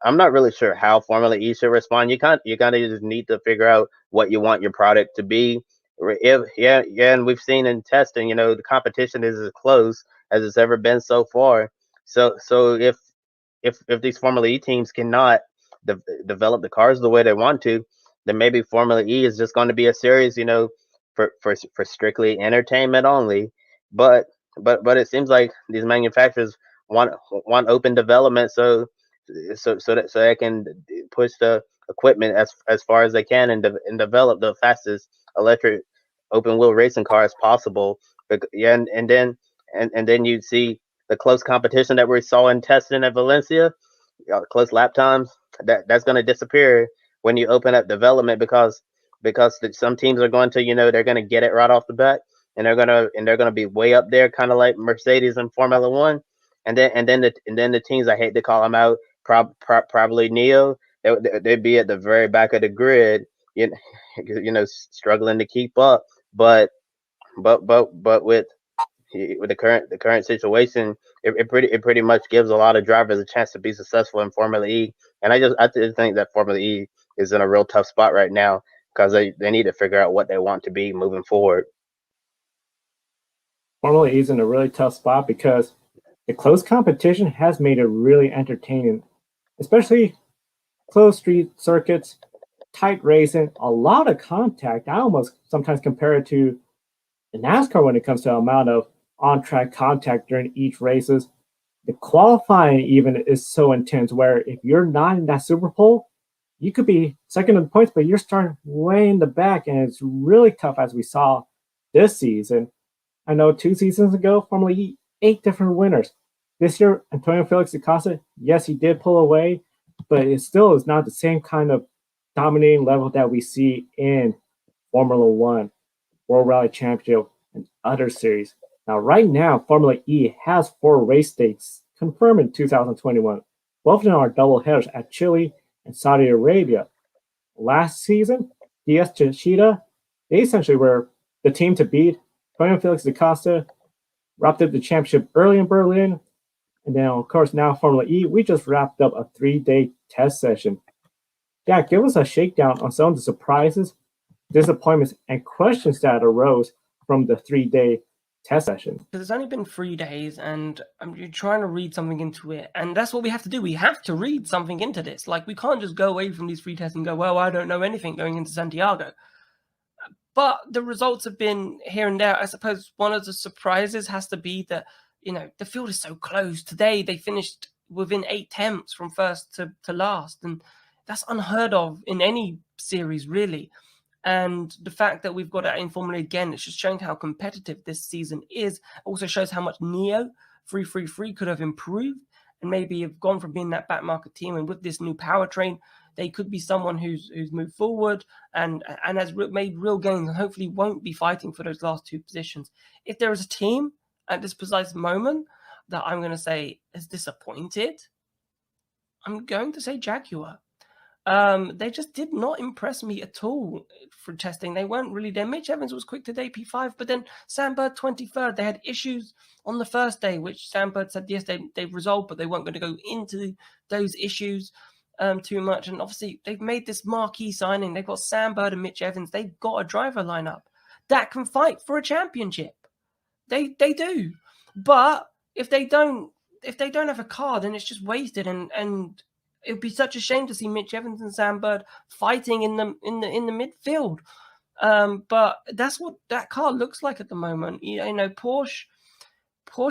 Speaker 2: I'm not really sure how Formula E should respond. You kind of just need to figure out what you want your product to be. And we've seen in testing, the competition is as close as it's ever been so far. So if these Formula E teams cannot develop the cars the way they want to, then maybe Formula E is just going to be a series, for strictly entertainment only. But it seems like these manufacturers want open development, so they can push the equipment as far as they can, and develop the fastest electric open wheel racing car as possible. Yeah, and then you'd see the close competition that we saw in testing at Valencia, close lap times. That's going to disappear when you open up development, because some teams are going to, they're going to get it right off the bat, and they're gonna be way up there, kind of like Mercedes and Formula One, and then the teams, I hate to call them out, probably Neo, they'd be at the very back of the grid, struggling to keep up. But with the current situation, it pretty much gives a lot of drivers a chance to be successful in Formula E. And I just think that Formula E is in a real tough spot right now, because they need to figure out what they want to be moving forward.
Speaker 1: Formula E is in a really tough spot because the close competition has made it really entertaining, especially closed street circuits, tight racing, a lot of contact. I almost sometimes compare it to the NASCAR when it comes to the amount of on-track contact during each races. The qualifying even is so intense, where if you're not in that Super Pole, you could be second in the points, but you're starting way in the back, and it's really tough, as we saw this season. I know 2 seasons ago, Formula E, 8 different winners. This year, Antonio Felix Acosta, yes, he did pull away, but it still is not the same kind of dominating level that we see in Formula One, World Rally Championship, and other series. Now, right now, Formula E has 4 race dates confirmed in 2021. Both of them are double headers at Chile and Saudi Arabia. Last season, DS Chishida, they essentially were the team to beat. Antonio Felix Acosta wrapped up the championship early in Berlin. And then, of course, now Formula E, we just wrapped up a 3-day test session. Jack, give us a shakedown on some of the surprises, disappointments, and questions that arose from the 3-day test session.
Speaker 3: It's only been 3 days, and you're trying to read something into it, and that's what we have to do. We have to read something into this. Like, we can't just go away from these 3 tests and go, well, I don't know anything going into Santiago. But the results have been here and there. I suppose one of the surprises has to be that, the field is so close. Today, they finished within 8 attempts from first to last, and that's unheard of in any series, really. And the fact that we've got that in Formula again, it's just showing how competitive this season is. Also shows how much Neo 333 could have improved and maybe have gone from being that back market team. And with this new powertrain, they could be someone who's moved forward and has made real gains, and hopefully won't be fighting for those last 2 positions. If there is a team at this precise moment that I'm going to say is disappointed, I'm going to say Jaguar. They just did not impress me at all for testing. They weren't really there. Mitch Evans was quick today, P5, but then Sam Bird 23rd. They had issues on the first day, which Sam Bird said yes, they've resolved, but they weren't going to go into those issues. too much. And obviously, they've made this marquee signing. They've got Sam Bird and Mitch Evans. They've got a driver lineup that can fight for a championship. They do. But if they don't have a car, then it's just wasted. And it would be such a shame to see Mitch Evans and Sam Bird fighting in the midfield. But that's what that car looks like at the moment. You know, Porsche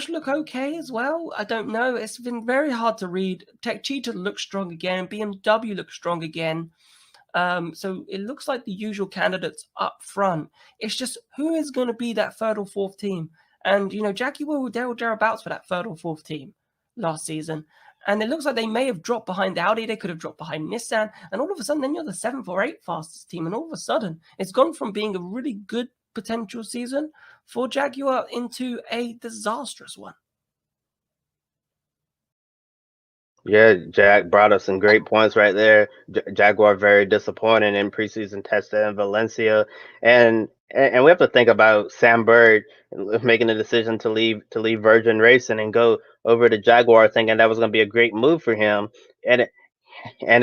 Speaker 3: look okay as well. I don't know. It's been very hard to read. Tech Cheetah looks strong again. BMW looks strong again. So it looks like the usual candidates up front. It's just who is going to be that third or fourth team? And, you know, Jaguar were thereabouts for that third or fourth team last season. And it looks like they may have dropped behind Audi. They could have dropped behind Nissan. And all of a sudden, then you're the 7th or 8th fastest team. And all of a sudden, it's gone from being a really good potential season for Jaguar into a disastrous one.
Speaker 2: Yeah, Jack brought up some great points right there. Jaguar very disappointing in preseason testing in Valencia, and we have to think about Sam Bird making the decision to leave Virgin Racing and go over to Jaguar, thinking that was going to be a great move for him. And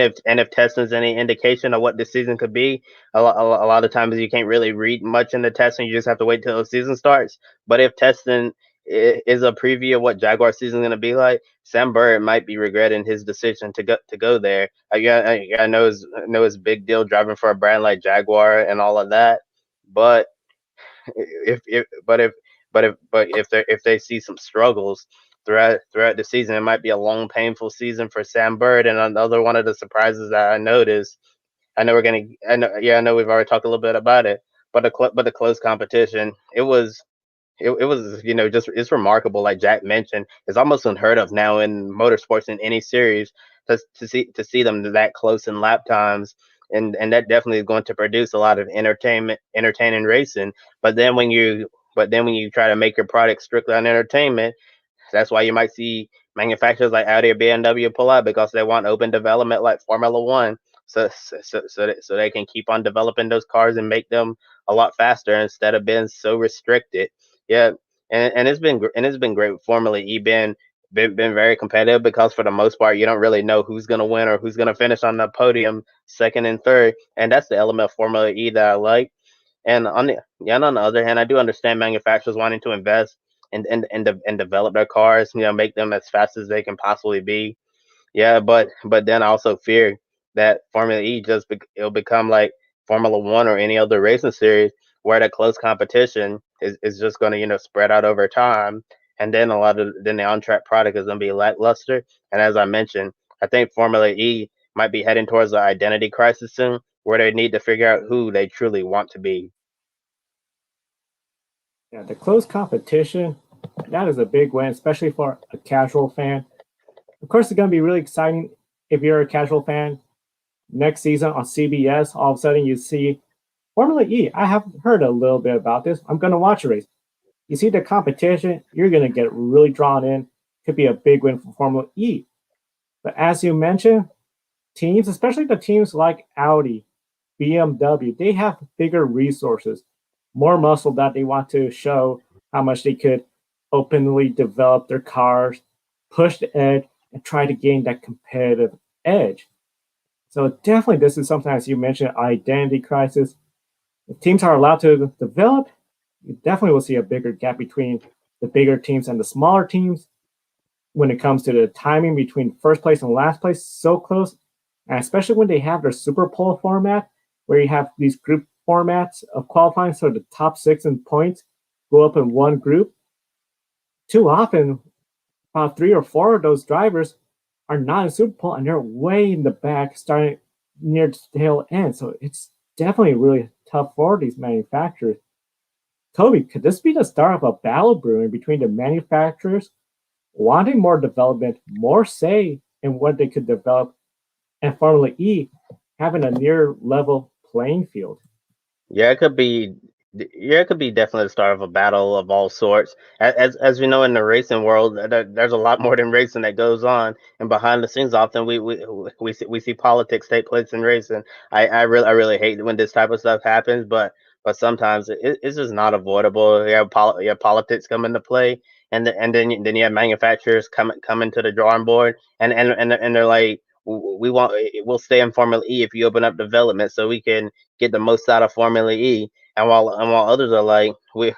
Speaker 2: if testing's any indication of what this season could be, a lot of times you can't really read much in the testing. You just have to wait till the season starts. But if testing is a preview of what Jaguar season is going to be like, Sam Bird might be regretting his decision to go there. I know it's a big deal driving for a brand like Jaguar and all of that, but if they see some struggles throughout the season, it might be a long, painful season for Sam Bird. And another one of the surprises that I noticed, I know we've already talked a little bit about it, but the close competition, it was, you know, just it's remarkable. Like Jack mentioned, it's almost unheard of now in motorsports in any series to see them that close in lap times, and that definitely is going to produce a lot of entertaining racing. But then when you try to make your product strictly on entertainment, that's why you might see manufacturers like Audi or BMW pull out, because they want open development like Formula One, so they can keep on developing those cars and make them a lot faster instead of being so restricted. Yeah, and it's been great with Formula E been very competitive, because for the most part you don't really know who's going to win or who's going to finish on the podium second and third, and that's the element of Formula E that I like. And on the other hand, I do understand manufacturers wanting to invest and develop their cars, you know, make them as fast as they can possibly be. Yeah, but then I also fear that Formula E it'll become like Formula One or any other racing series, where the close competition is just going to, you know, spread out over time, and then the on track product is going to be lackluster. And as I mentioned, I think Formula E might be heading towards an identity crisis soon, where they need to figure out who they truly want to be.
Speaker 1: Yeah, the close competition, that is a big win, especially for a casual fan. Of course, it's going to be really exciting if you're a casual fan. Next season on CBS, all of a sudden you see Formula E. I have heard a little bit about this. I'm going to watch a race. You see the competition, you're going to get really drawn in. Could be a big win for Formula E. But as you mentioned, teams, especially the teams like Audi, BMW, they have bigger resources, more muscle that they want to show how much they could openly develop their cars, push the edge, and try to gain that competitive edge. So definitely this is something, as you mentioned, identity crisis. If teams are allowed to develop, you definitely will see a bigger gap between the bigger teams and the smaller teams when it comes to the timing between first place and last place, so close. And especially when they have their super pole format, where you have these group formats of qualifying, so the top 6 in points go up in one group. Too often, about 3 or 4 of those drivers are not in super pole, and they're way in the back, starting near the tail end. So it's definitely really tough for these manufacturers. Kobe, could this be the start of a battle brewing between the manufacturers wanting more development, more say in what they could develop, and Formula E having a near level playing field?
Speaker 2: Yeah, it could be. Yeah, it could be definitely the start of a battle of all sorts. As we know, in the racing world, there's a lot more than racing that goes on, and behind the scenes, often we see politics take place in racing. I really hate when this type of stuff happens, but sometimes it's just not avoidable. You have politics come into play, and then you have manufacturers come into the drawing board, and they're like, we'll stay in Formula E if you open up development so we can get the most out of Formula E. And while others are like, we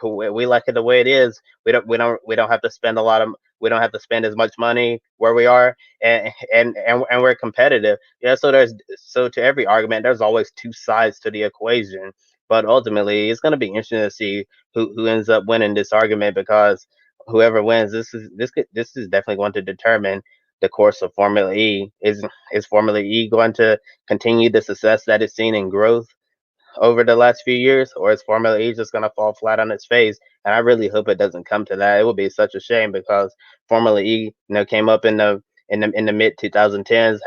Speaker 2: like it the way it is. We don't have to spend a lot of we don't have to spend as much money where we are, and we're competitive. Yeah, so to every argument, there's always two sides to the equation. But ultimately, it's going to be interesting to see who ends up winning this argument, because whoever wins, this is definitely going to determine the course of Formula E. Is Formula E going to continue the success that it's seen in growth over the last few years, or is Formula E just going to fall flat on its face? And I really hope it doesn't come to that. It would be such a shame, because Formula E, came up in the mid 2010s.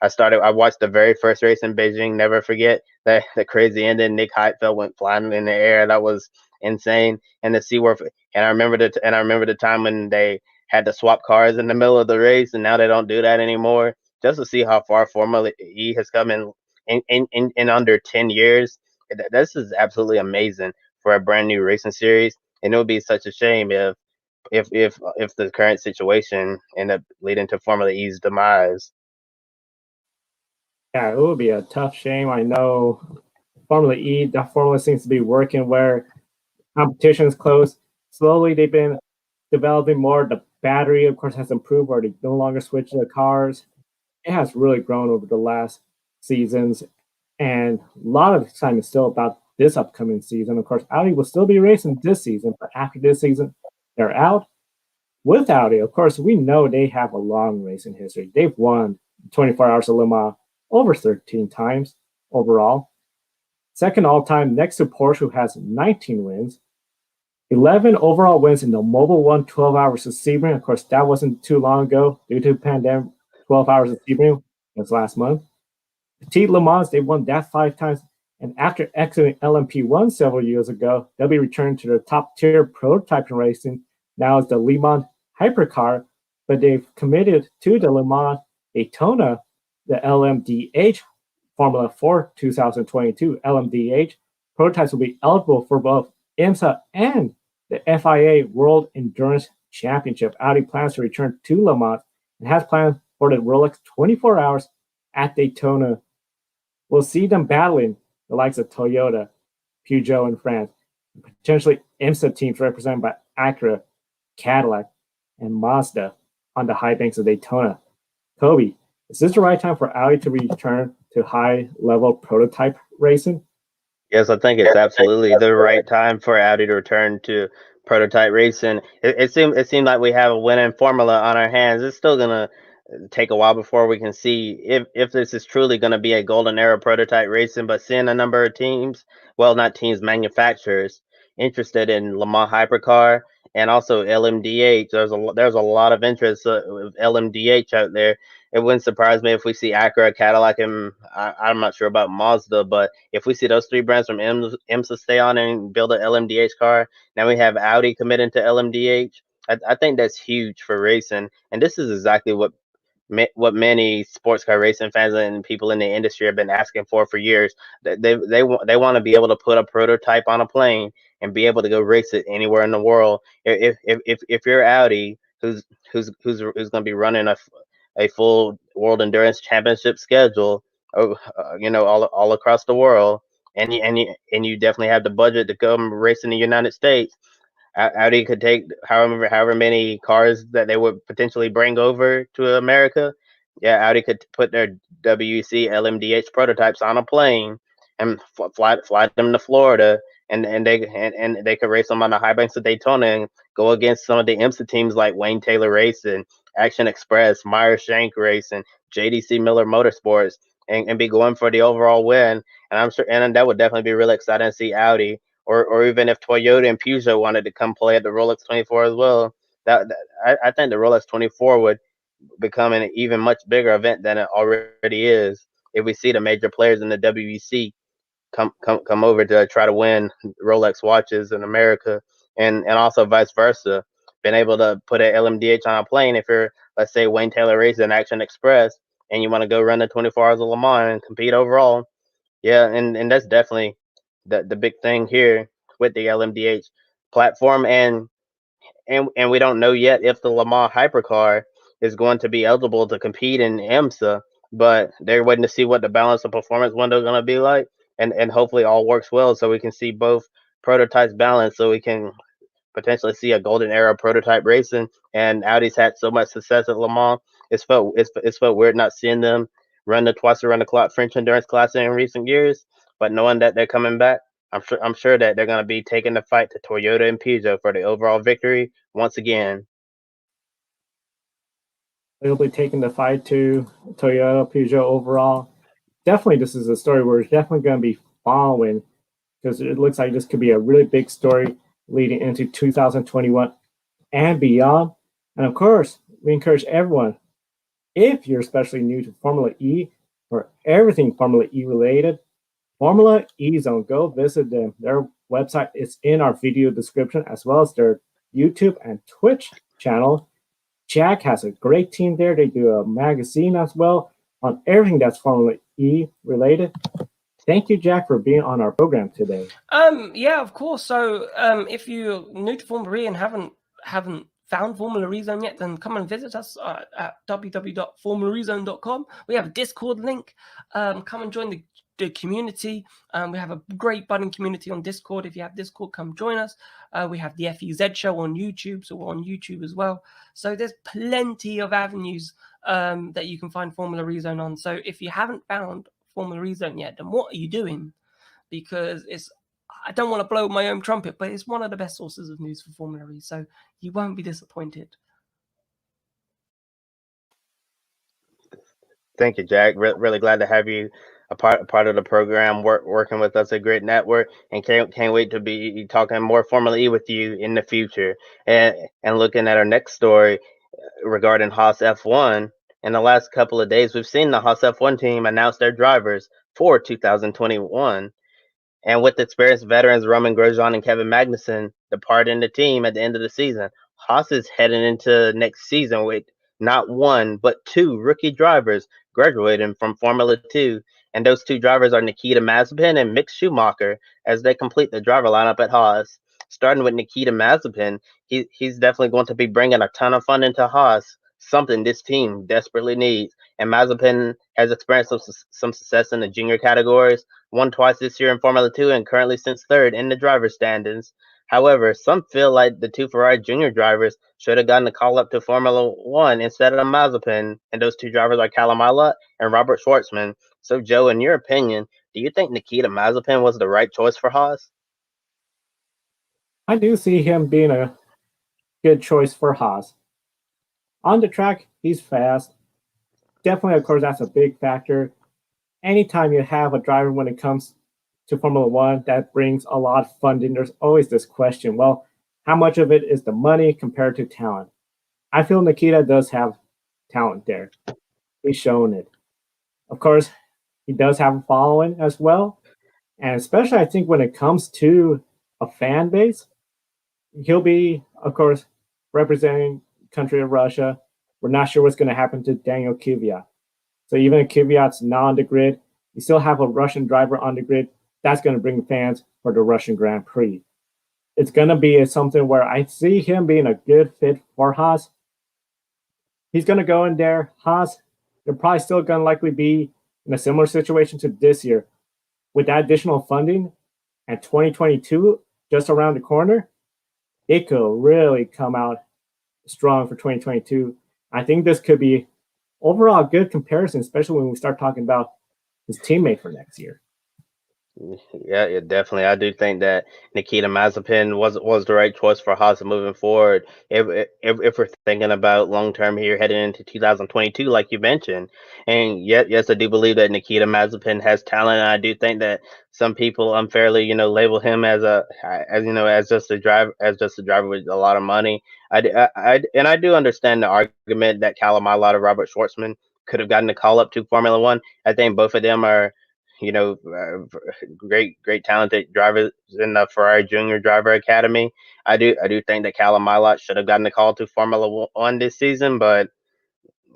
Speaker 2: I watched the very first race in Beijing. Never forget that the crazy ending. Nick Heidfeld went flying in the air. That was insane. And to see and I remember the time when they had to swap cars in the middle of the race, and now they don't do that anymore. Just to see how far Formula E has come in under 10 years. This is absolutely amazing for a brand new racing series, and it would be such a shame if the current situation end up leading to Formula E's demise.
Speaker 1: Yeah, it would be a tough shame. I know Formula E, the formula seems to be working where competition is close. Slowly, they've been developing more. The battery, of course, has improved where they no longer switch the cars. It has really grown over the last seasons. And a lot of the time is still about this upcoming season. Of course, Audi will still be racing this season, but after this season, they're out. With Audi, of course, we know they have a long racing history. They've won 24 Hours of Le Mans over 13 times overall. Second all-time next to Porsche, who has 19 wins. 11 overall wins in the Mobil 1 12 Hours of Sebring. Of course, that wasn't too long ago due to the pandemic. 12 Hours of Sebring was last month. Petit Le Mans, they won that 5 times. And after exiting LMP1 several years ago, they'll be returning to their top-tier prototyping racing. Now it's the Le Mans Hypercar, but they've committed to the Le Mans Daytona, the LMDh Formula 4 2022 LMDh. Prototypes will be eligible for both IMSA and the FIA World Endurance Championship. Audi plans to return to Le Mans and has planned for the Rolex 24 Hours at Daytona. We'll see them battling the likes of Toyota, Peugeot in France, and potentially IMSA teams represented by Acura, Cadillac, and Mazda on the high banks of Daytona. Kobe, is this the right time for Audi to return to high-level prototype racing?
Speaker 2: Yes, I think it's absolutely the right time for Audi to return to prototype racing. It seemed like we have a winning formula on our hands. It's still gonna take a while before we can see if this is truly going to be a golden era prototype racing. But seeing a number of teams, well, not teams, manufacturers interested in Le Mans Hypercar and also LMDh, there's a lot of interest with LMDh out there. It wouldn't surprise me if we see Acura, Cadillac, and I'm not sure about Mazda, but if we see those three brands from IMSA stay on and build an LMDh car, now we have Audi committing to LMDh. I think that's huge for racing, and this is exactly what many sports car racing fans and people in the industry have been asking for years. They want to be able to put a prototype on a plane and be able to go race it anywhere in the world. If you're Audi, who's going to be running a full World Endurance Championship schedule, all across the world, and you definitely have the budget to come race in the United States. Audi could take however many cars that they would potentially bring over to America. Yeah, Audi could put their WEC LMDh prototypes on a plane and fly them to Florida, and they could race them on the high banks of Daytona and go against some of the IMSA teams like Wayne Taylor Racing, Action Express, Meyer Shank Racing, JDC Miller Motorsports, and be going for the overall win. And I'm sure, and that would definitely be really exciting to see Audi. Or even if Toyota and Peugeot wanted to come play at the Rolex 24 as well, I think the Rolex 24 would become an even much bigger event than it already is if we see the major players in the WEC come over to try to win Rolex watches in America, and also vice versa. Been able to put an LMDh on a plane if you're, let's say, Wayne Taylor Racing, Action Express, and you want to go run the 24 Hours of Le Mans and compete overall. Yeah, and that's definitely the big thing here with the LMDh platform, and we don't know yet if the Le Mans Hypercar is going to be eligible to compete in IMSA. but they're waiting to see what the balance of performance window is going to be like, and hopefully all works well so we can see both prototypes balance, so we can potentially see a golden era prototype racing. And Audi's had so much success at Le Mans. It's felt weird not seeing them run the twice around the clock French endurance classic in recent years. But knowing that they're coming back, I'm sure that they're going to be taking the fight to Toyota and Peugeot for the overall victory once again.
Speaker 1: They'll be taking the fight to Toyota, Peugeot overall. Definitely, this is a story we're definitely going to be following because it looks like this could be a really big story leading into 2021 and beyond. And of course, we encourage everyone, if you're especially new to Formula E or everything Formula E related, Formula E Zone, go visit them. Their website is in our video description, as well as their YouTube and Twitch channel. Jack has a great team there. They do a magazine as well on everything that's Formula E related. Thank you, Jack, for being on our program today.
Speaker 3: Yeah, of course. So, if you're new to Formula E and haven't found Formula E Zone yet, then come and visit us at www.formulaezone.com. We have a Discord link. Come and join the community. We have a great budding community on Discord. If you have Discord, come join us. We have the FEZ show on YouTube, so we're on YouTube as well. So there's plenty of avenues that you can find Formula E Zone on. So if you haven't found Formula E Zone yet, then what are you doing? Because I don't want to blow my own trumpet, but it's one of the best sources of news for Formula E, so you won't be disappointed.
Speaker 2: Thank you, Jack. Really glad to have you a part of the program, working with us at GRID Network, and can't wait to be talking more Formula E with you in the future. And looking at our next story regarding Haas F1, in the last couple of days, we've seen the Haas F1 team announce their drivers for 2021. And with experienced veterans Romain Grosjean and Kevin Magnussen departing the team at the end of the season, Haas is heading into next season with not one, but two rookie drivers graduating from Formula 2. And those two drivers are Nikita Mazepin and Mick Schumacher as they complete the driver lineup at Haas. Starting with Nikita Mazepin, he's definitely going to be bringing a ton of fun into Haas, something this team desperately needs. And Mazepin has experienced some success in the junior categories, won twice this year in Formula 2 and currently sits third in the driver's standings. However, some feel like the two Ferrari junior drivers should have gotten a call up to Formula 1 instead of Mazepin, and those two drivers are Callum Ilott and Robert Schwartzman. So, Joe, in your opinion, do you think Nikita Mazepin was the right choice for Haas?
Speaker 1: I do see him being a good choice for Haas. On the track, he's fast. Definitely, of course, that's a big factor. Anytime you have a driver when it comes to Formula One, that brings a lot of funding. There's always this question, well, how much of it is the money compared to talent? I feel Nikita does have talent there. He's shown it. Of course, he does have a following as well. And especially, I think when it comes to a fan base, he'll be, of course, representing country of Russia. We're not sure what's going to happen to Daniel Kvyat. So even if Kvyat's not on the grid, you still have a Russian driver on the grid. That's going to bring fans for the Russian Grand Prix. It's going to be something where I see him being a good fit for Haas. He's going to go in there. Haas, they're probably still going to likely be in a similar situation to this year. With that additional funding and 2022 just around the corner, it could really come out strong for 2022. I think this could be overall a good comparison, especially when we start talking about his teammate for next year.
Speaker 2: Yeah, definitely. I do think that Nikita Mazepin was the right choice for Haas moving forward. If we're thinking about long term here, heading into 2022, like you mentioned, and yes, I do believe that Nikita Mazepin has talent. And I do think that some people unfairly, label him as just a driver with a lot of money. I do understand the argument that Callum Ilott or Robert Schwartzman could have gotten a call up to Formula One. I think both of them are great talented drivers in the Ferrari Junior Driver Academy. I do think that Callum Ilott should have gotten a call to Formula One this season, but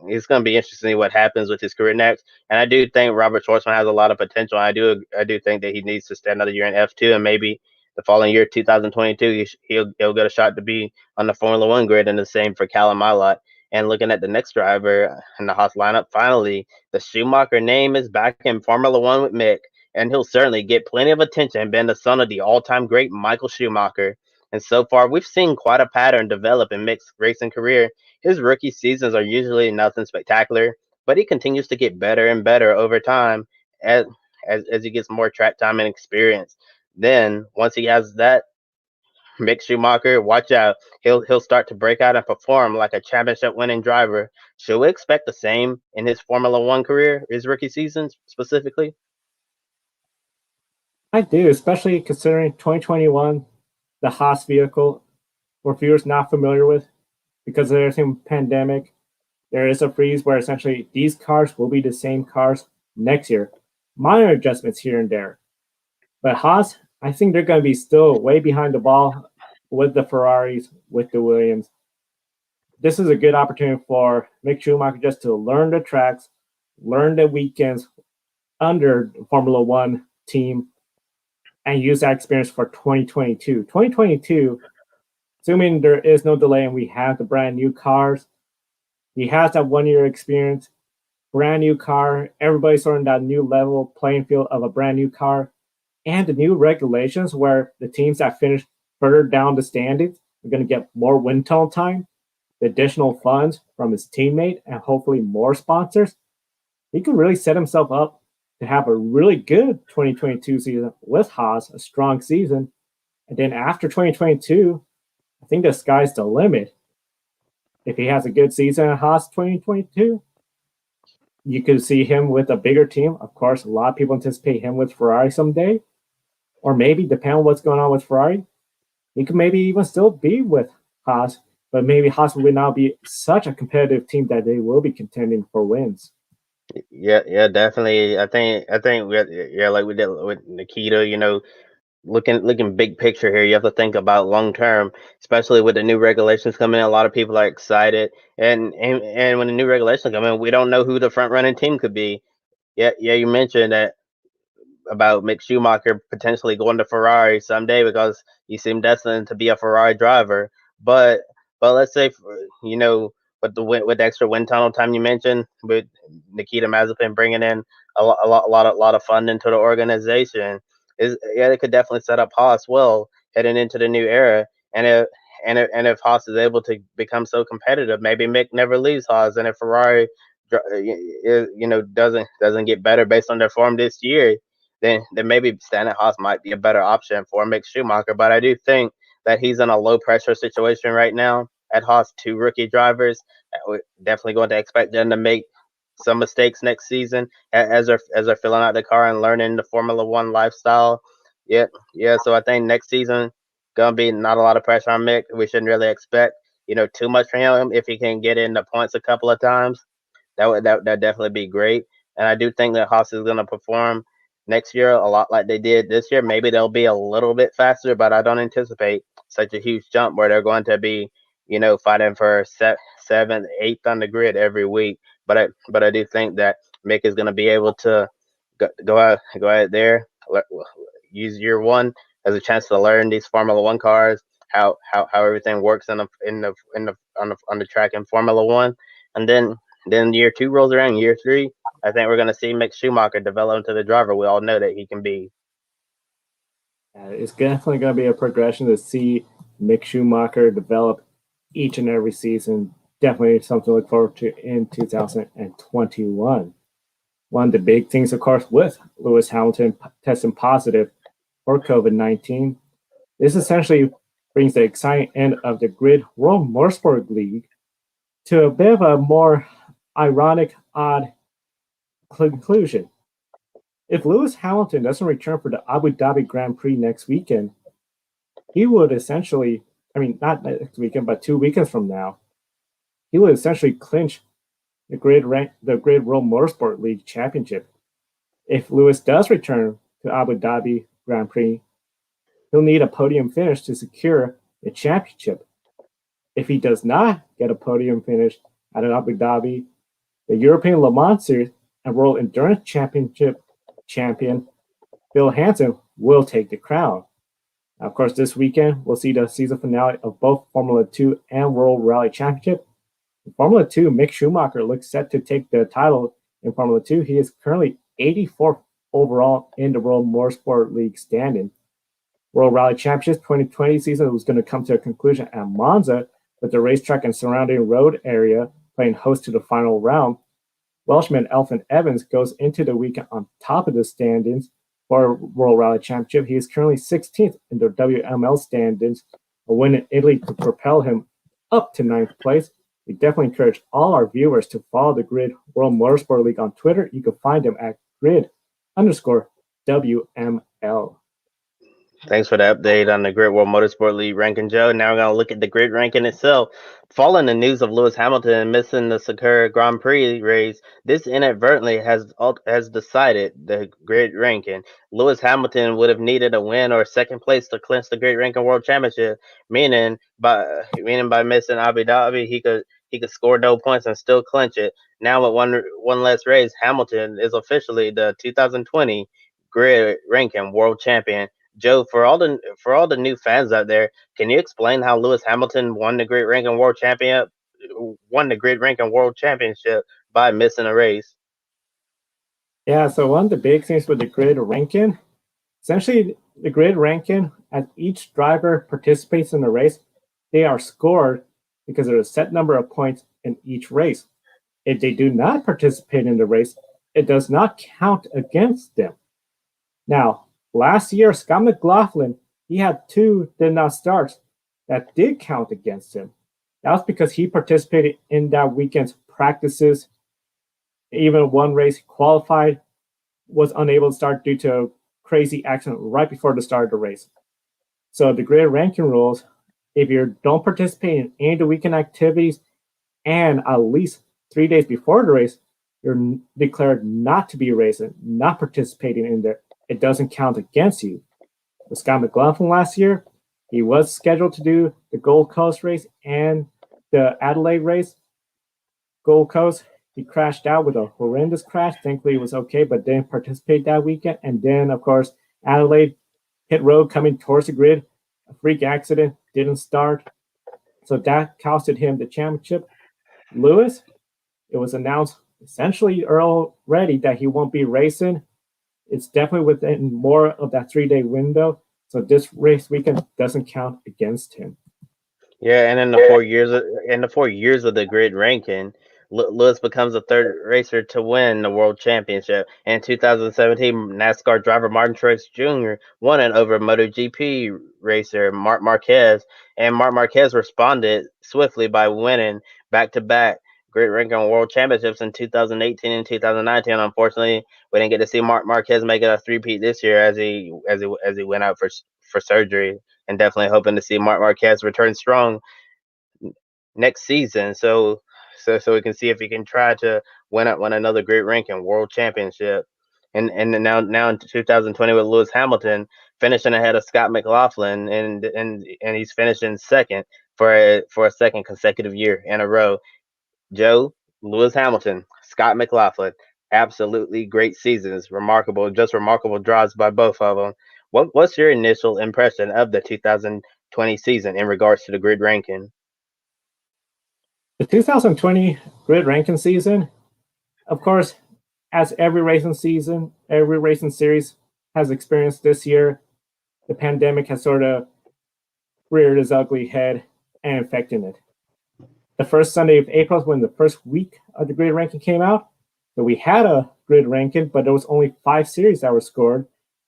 Speaker 2: it's going to be interesting to see what happens with his career next. And I do think Robert Schwartzman has a lot of potential. I do think that he needs to stay another year in F2, and maybe the following year, 2022, he'll get a shot to be on the Formula One grid, and the same for Callum Ilott. And looking at the next driver in the Haas lineup, finally, the Schumacher name is back in Formula One with Mick, and he'll certainly get plenty of attention being the son of the all-time great Michael Schumacher. And so far, we've seen quite a pattern develop in Mick's racing career. His rookie seasons are usually nothing spectacular, but he continues to get better and better over time as as he gets more track time and experience. Then once he has that, Mick Schumacher, watch out. He'll start to break out and perform like a championship winning driver. Should we expect the same in his Formula One career, his rookie seasons specifically?
Speaker 1: I do, especially considering 2021, the Haas vehicle, for viewers not familiar with, because of everything pandemic, there is a freeze where essentially these cars will be the same cars next year. Minor adjustments here and there. But Haas, I think they're going to be still way behind the ball with the Ferraris, with the Williams. This is a good opportunity for Mick Schumacher just to learn the tracks, learn the weekends under the Formula One team, and use that experience for 2022. 2022, assuming there is no delay and we have the brand new cars, he has that 1 year experience, brand new car, everybody's on that new level playing field of a brand new car, and the new regulations where the teams that finish further down the standings are going to get more wind tunnel time, the additional funds from his teammate, and hopefully more sponsors. He could really set himself up to have a really good 2022 season with Haas, a strong season. And then after 2022, I think the sky's the limit. If he has a good season at Haas 2022, you could see him with a bigger team. Of course, a lot of people anticipate him with Ferrari someday. Or maybe, depending on what's going on with Ferrari, he could maybe even still be with Haas, but maybe Haas will now be such a competitive team that they will be contending for wins.
Speaker 2: Yeah, definitely. I think yeah, like we did with Nikita, looking big picture here, you have to think about long term, especially with the new regulations coming in. A lot of people are excited, and when the new regulations come in, we don't know who the front running team could be. Yeah, you mentioned that about Mick Schumacher potentially going to Ferrari someday because he seemed destined to be a Ferrari driver. But let's say with the extra wind tunnel time you mentioned, with Nikita Mazepin bringing in a lot of fun into the organization, it could definitely set up Haas well heading into the new era. And if Haas is able to become so competitive, maybe Mick never leaves Haas, and if Ferrari doesn't get better based on their form this year, then maybe staying at Haas might be a better option for Mick Schumacher. But I do think that he's in a low pressure situation right now at Haas. Two rookie drivers, we're definitely going to expect them to make some mistakes next season as they're filling out the car and learning the Formula One lifestyle. Yeah. So I think next season gonna be not a lot of pressure on Mick. We shouldn't really expect too much from him if he can get in the points a couple of times. That definitely be great. And I do think that Haas is gonna perform next year a lot like they did this year. Maybe they'll be a little bit faster, but I don't anticipate such a huge jump where they're going to be, fighting for seventh, eighth on the grid every week. But I do think that Mick is going to be able to go out there, use year one as a chance to learn these Formula One cars, how everything works on the track in Formula One, and then year two rolls around, year three, I think we're going to see Mick Schumacher develop into the driver we all know that he can be.
Speaker 1: It's definitely going to be a progression to see Mick Schumacher develop each and every season. Definitely something to look forward to in 2021. One of the big things, of course, with Lewis Hamilton testing positive for COVID-19, this essentially brings the exciting end of the GRID World Motorsport League to a bit of a more ironic, odd conclusion. If Lewis Hamilton doesn't return for the Abu Dhabi Grand Prix next weekend, he would essentially, not next weekend, but 2 weekends from now, he would essentially clinch the GRID World Motorsport League Championship. If Lewis does return to Abu Dhabi Grand Prix, he'll need a podium finish to secure the championship. If he does not get a podium finish at Abu Dhabi, the European Le Mans Series and World Endurance Championship champion Phil Hansen will take the crown. Now, of course, this weekend we'll see the season finale of both Formula 2 and World Rally Championship. In Formula 2, Mick Schumacher looks set to take the title in Formula 2. He is currently 84th overall in the World Motorsport League standing. World Rally Championships 2020 season was going to come to a conclusion at Monza, with the racetrack and surrounding road area playing host to the final round. Welshman Elfyn Evans goes into the weekend on top of the standings for World Rally Championship. He is currently 16th in the WML standings. A win in Italy to propel him up to 9th place. We definitely encourage all our viewers to follow the GRID World Motorsport League on Twitter. You can find them at GRID_WML.
Speaker 2: Thanks for the update on the GRID World Motorsport League ranking, Joe. Now we're going to look at the GRID ranking itself. Following the news of Lewis Hamilton missing the Sakura Grand Prix race, this inadvertently has decided the GRID ranking. Lewis Hamilton would have needed a win or second place to clinch the GRID ranking World Championship, meaning by missing Abu Dhabi, he could score no points and still clinch it. Now with one less race, Hamilton is officially the 2020 GRID ranking World Champion. Joe, for all the new fans out there, can you explain how Lewis Hamilton won the GRID ranking World Championship by missing a race?
Speaker 1: Yeah, so one of the big things with the GRID ranking, essentially the GRID ranking, as each driver participates in the race, they are scored because there's a set number of points in each race. If they do not participate in the race, it does not count against them. Now, last year, Scott McLaughlin, he had 2 did not starts that did count against him. That was because he participated in that weekend's practices. Even one race he qualified, was unable to start due to a crazy accident right before the start of the race. So the GRID ranking rules, if you don't participate in any of the weekend activities and at least 3 days before the race, you're declared not to be racing, not participating in there. It doesn't count against you. With Scott McLaughlin last year, he was scheduled to do the Gold Coast race and the Adelaide race. Gold Coast, he crashed out with a horrendous crash. Thankfully, it was okay, but didn't participate that weekend. And then, of course, Adelaide hit road coming towards the grid. A freak accident, didn't start. So that costed him the championship. Lewis, it was announced essentially already that he won't be racing. It's definitely within more of that 3-day window. So this race weekend doesn't count against him.
Speaker 2: Yeah, and in the 4 years of the GRID ranking, Lewis becomes the third racer to win the World Championship. In 2017, NASCAR driver Martin Truex Jr. won it over MotoGP racer Marc Marquez, and Marc Marquez responded swiftly by winning back-to-back GRID ranking World Championships in 2018 and 2019. Unfortunately, we didn't get to see Marc Marquez make it a three-peat this year as he went out for surgery, and definitely hoping to see Marc Marquez return strong next season. So we can see if he can try to win another GRID ranking World Championship. And now in 2020 with Lewis Hamilton finishing ahead of Scott McLaughlin, and he's finishing second for a second consecutive year in a row. Joe, Lewis Hamilton, Scott McLaughlin, absolutely great seasons, remarkable drives by both of them. What's your initial impression of the 2020 season in regards to the GRID ranking?
Speaker 1: The 2020 GRID ranking season, of course, as every racing series has experienced this year, the pandemic has sort of reared its ugly head and infected it. The first Sunday of April was when the first week of the GRID ranking came out. So we had a GRID ranking, but there was only 5 series that were scored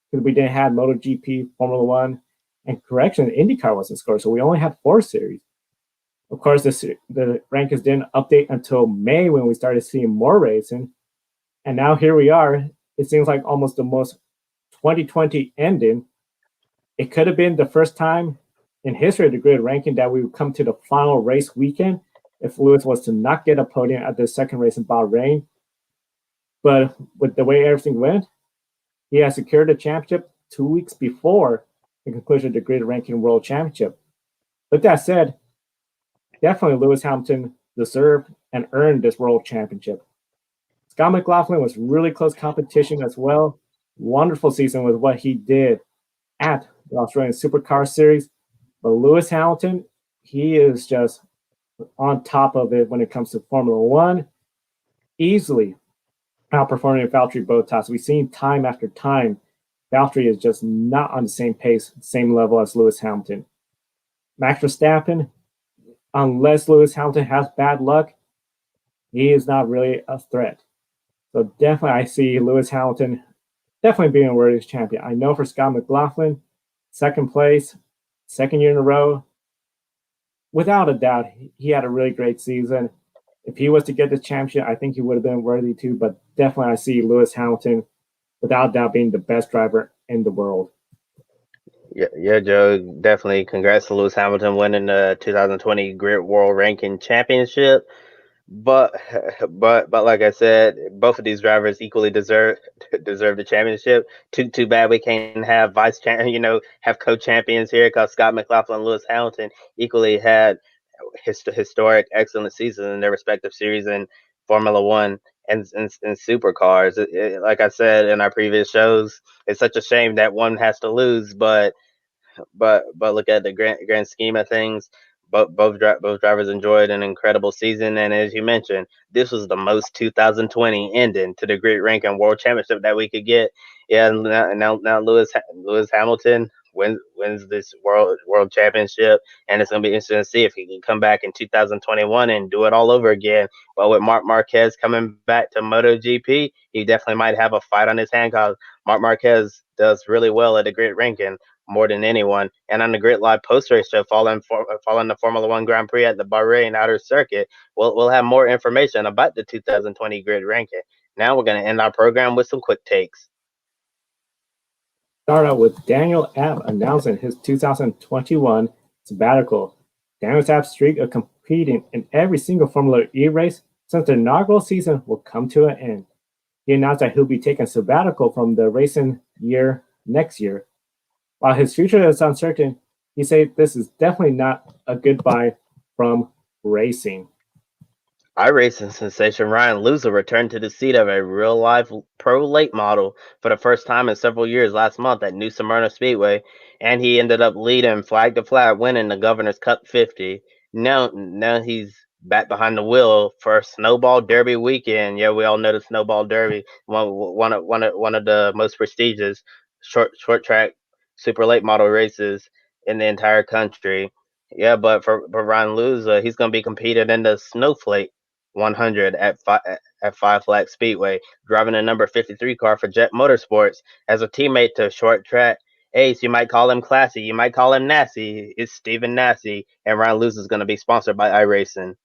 Speaker 1: because we didn't have MotoGP, Formula One, and correction, IndyCar wasn't scored. So we only had 4 series. Of course, the rankings didn't update until May when we started seeing more racing. And now here we are. It seems like almost the most 2020 ending. It could have been the first time in history of the GRID ranking that we would come to the final race weekend if Lewis was to not get a podium at the second race in Bahrain. But with the way everything went, he has secured the championship 2 weeks before the conclusion of the GRID ranking World Championship. With that said, definitely Lewis Hamilton deserved and earned this World Championship. Scott McLaughlin was really close competition as well. Wonderful season with what he did at the Australian Supercar Series. But Lewis Hamilton, he is just on top of it when it comes to Formula One, easily outperforming Valtteri Bottas. We've seen time after time, Valtteri is just not on the same pace, same level as Lewis Hamilton. Max Verstappen, unless Lewis Hamilton has bad luck, he is not really a threat. So definitely I see Lewis Hamilton definitely being a worthy champion. I know for Scott McLaughlin, second place, second year in a row, without a doubt, he had a really great season. If he was to get the championship, I think he would have been worthy too. But definitely, I see Lewis Hamilton, without doubt, being the best driver in the world.
Speaker 2: Yeah, Joe, definitely. Congrats to Lewis Hamilton winning the 2020 GRID World Ranking Championship. But like I said, both of these drivers equally deserve the championship. Too bad we can't have have co-champions here, because Scott McLaughlin and Lewis Hamilton equally had historic excellent seasons in their respective series in Formula One and supercars. Like I said in our previous shows, it's such a shame that one has to lose, but look at the grand scheme of things. Both drivers enjoyed an incredible season, and as you mentioned, this was the most 2020 ending to the GRID Ranking World Championship that we could get. Yeah, now Lewis Hamilton wins this world championship, and it's gonna be interesting to see if he can come back in 2021 and do it all over again. But with Marc Marquez coming back to MotoGP, he definitely might have a fight on his hand, because Marc Marquez does really well at the GRID Ranking, more than anyone. And on the GRID Live post race show following the Formula One Grand Prix at the Bahrain Outer Circuit, we'll have more information about the 2020 GRID Ranking. Now we're going to end our program with some quick takes.
Speaker 1: Start out with Daniel Abt announcing his 2021 sabbatical. Daniel Abt's streak of competing in every single Formula E race since the inaugural season will come to an end. He announced that he'll be taking sabbatical from the racing year next year. While his future is uncertain, he said this is definitely not a goodbye from racing.
Speaker 2: iRacing sensation Ryan Luza returned to the seat of a real-life pro late model for the first time in several years last month at New Smyrna Speedway, and he ended up leading flag to flag, winning the Governor's Cup 50. Now he's back behind the wheel for Snowball Derby weekend. Yeah, we all know the Snowball Derby, one of the most prestigious short track super late model races in the entire country. Yeah, but for Ryan Luza, he's going to be competing in the Snowflake 100 at Five Flag Speedway, driving the number 53 car for Jet Motorsports as a teammate to short track ace. You might call him classy, you might call him nasty. It's Stephen Nasty, and Ryan Luza is going to be sponsored by iRacing.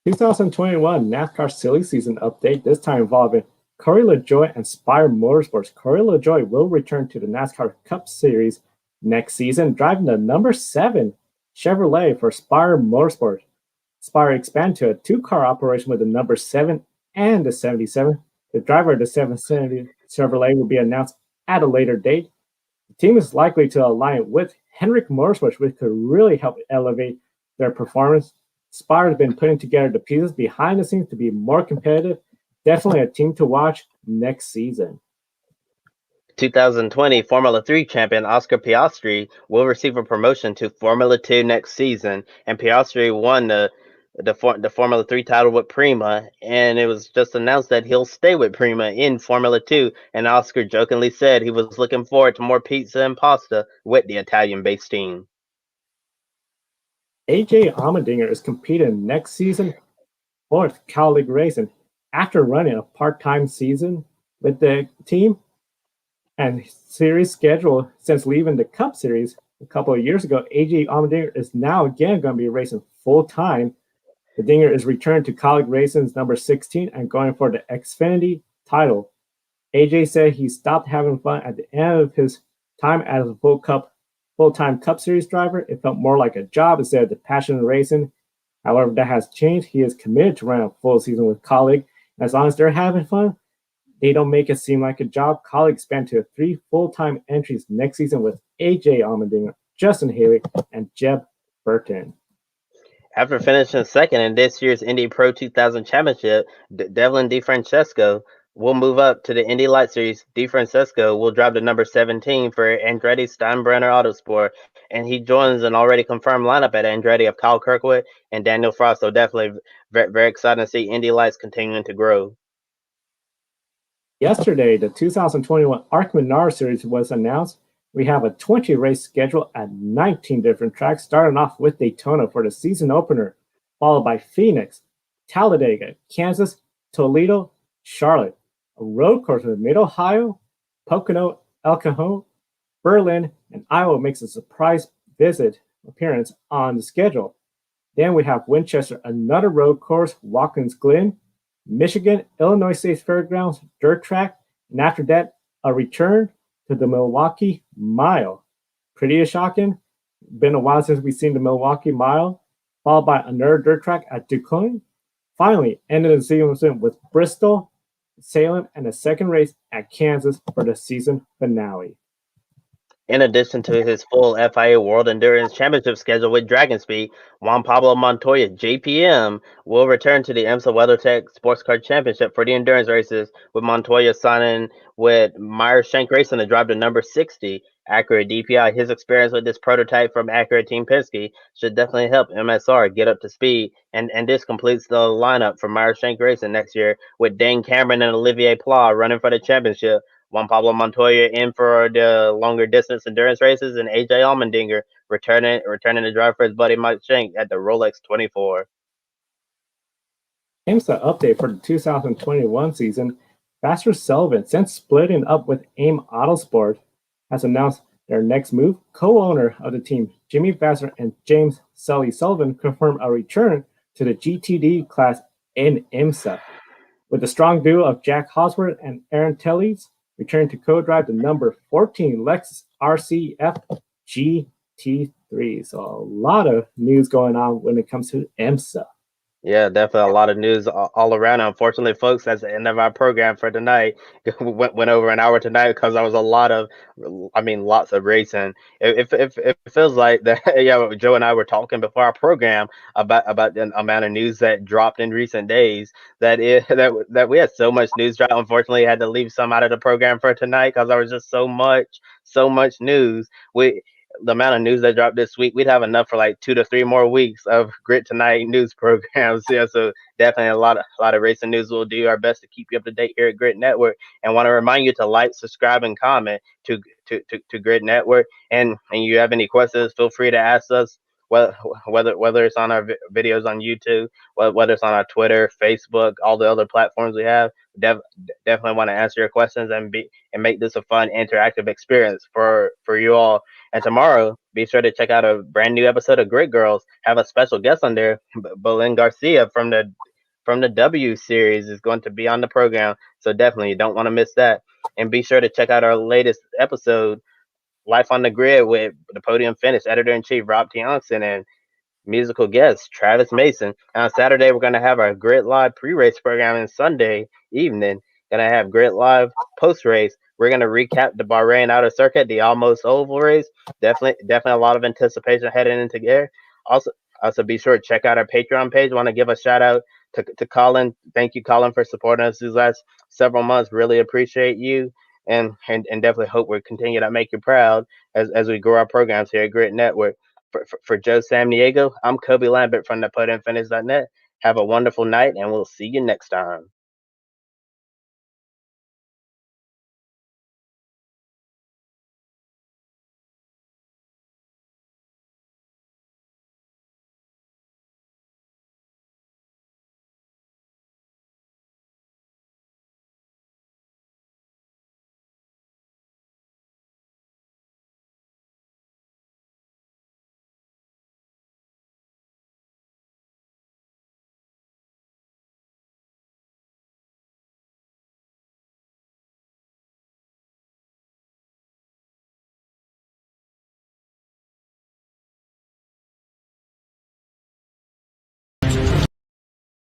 Speaker 1: 2021 NASCAR Silly Season update, this time involving Corey LaJoie and Spire Motorsports. Corey LaJoie will return to the NASCAR Cup Series next season, driving the number 7 Chevrolet for Spire Motorsports. Spire expanded to a 2-car operation with the number 7 and the 77. The driver of the 770 Chevrolet will be announced at a later date. The team is likely to align with Hendrick Motorsports, which could really help elevate their performance. Spire has been putting together the pieces behind the scenes to be more competitive. Definitely a team to watch next season.
Speaker 2: 2020 Formula 3 champion Oscar Piastri will receive a promotion to Formula 2 next season, and Piastri won the Formula 3 title with Prima, and it was just announced that he'll stay with Prima in Formula 2, and Oscar jokingly said he was looking forward to more pizza and pasta with the Italian-based team.
Speaker 1: AJ Allmendinger is competing next season for Cal League Racing after running a part-time season with the team and series schedule since leaving the Cup Series a couple of years ago. AJ Allmendinger is now again going to be racing full-time. The Dinger is returned to Cal League Racing's number 16 and going for the Xfinity title. AJ said he stopped having fun at the end of his time as a full-time Cup Series driver. It felt more like a job instead of the passion of racing. However, that has changed. He is committed to running a full season with Cal League. As long as they're having fun, they don't make it seem like a job. Cal League expand to 3 full-time entries next season with AJ Allmendinger, Justin Haley, and Jeb Burton.
Speaker 2: After finishing second in this year's Indy Pro 2000 Championship, Devlin DeFrancesco We'll move up to the Indy Light Series. Di Francesco will drive the number 17 for Andretti Steinbrenner Autosport, and he joins an already confirmed lineup at Andretti of Kyle Kirkwood and Daniel Frost. So definitely very, very exciting to see Indy Lights continuing to grow.
Speaker 1: Yesterday, the 2021 ARC Menard Series was announced. We have a 20 race schedule at 19 different tracks, starting off with Daytona for the season opener, followed by Phoenix, Talladega, Kansas, Toledo, Charlotte, a road course in Mid-Ohio, Pocono, El Cajon, Berlin, and Iowa makes a surprise visit appearance on the schedule. Then we have Winchester, another road course, Watkins Glen, Michigan, Illinois State Fairgrounds, dirt track, and after that, a return to the Milwaukee Mile. Pretty shocking. Been a while since we've seen the Milwaukee Mile, followed by another dirt track at DuQuoin. Finally, ended the season with Bristol, Salem, and a second race at Kansas for the season finale.
Speaker 2: In addition to his full FIA World Endurance Championship schedule with Dragon Speed, Juan Pablo Montoya, JPM, will return to the IMSA WeatherTech Sports Car Championship for the endurance races, with Montoya signing with Meyer Shank Racing to drive the number 60 Acura DPI. His experience with this prototype from Acura Team Penske should definitely help MSR get up to speed, and this completes the lineup for Meyer Shank Racing next year, with Dane Cameron and Olivier Pla running for the championship. Juan Pablo Montoya in for the longer distance endurance races, and AJ Allmendinger returning to drive for his buddy Mike Shank at the Rolex 24.
Speaker 1: IMSA update for the 2021 season. Vasser Sullivan, since splitting up with AIM Autosport, has announced their next move. Co-owner of the team, Jimmy Vasser and James Sully Sullivan, confirmed a return to the GTD class in IMSA. With the strong duo of Jack Hosworth and Aaron Tellez, returning to co-drive the number 14 Lexus RCF GT3. So a lot of news going on when it comes to IMSA.
Speaker 2: Yeah, definitely a lot of news all around. Unfortunately, folks, that's the end of our program for tonight. went over an hour tonight because there was lots of racing. It feels like that. Yeah, Joe and I were talking before our program about the amount of news that dropped in recent days. That we had so much news drop. Unfortunately, I had to leave some out of the program for tonight because there was just so much news. The amount of news that dropped this week, we'd have enough for like 2 to 3 more weeks of Grid Tonight news programs. Yeah, so definitely a lot of racing news. We'll do our best to keep you up to date here at Grid Network, and want to remind you to like, subscribe, and comment to Grid Network. And you have any questions, feel free to ask us. Whether it's on our videos on YouTube, whether it's on our Twitter, Facebook, all the other platforms we have, definitely want to answer your questions and make this a fun, interactive experience for you all. And tomorrow, be sure to check out a brand new episode of Grid Girls. Have a special guest on there, Belen Garcia from the W series is going to be on the program. So definitely you don't want to miss that. And be sure to check out our latest episode, Life on the Grid, with the Podium Finish editor-in-chief Rob Tiongson and musical guest Travis Mason. And on Saturday, we're going to have our Grid Live pre-race program, and Sunday evening, going to have Grid Live post-race. We're going to recap the Bahrain Outer Circuit, the almost oval race. Definitely a lot of anticipation heading into there. Also be sure to check out our Patreon page. I want to give a shout out to Colin. Thank you, Colin, for supporting us these last several months. Really appreciate you. And definitely hope we continue to make you proud as we grow our programs here at Grid Network. For Joe Samniego, I'm Kobe Lambert from the PodiumFinish.net. Have a wonderful night, and we'll see you next time.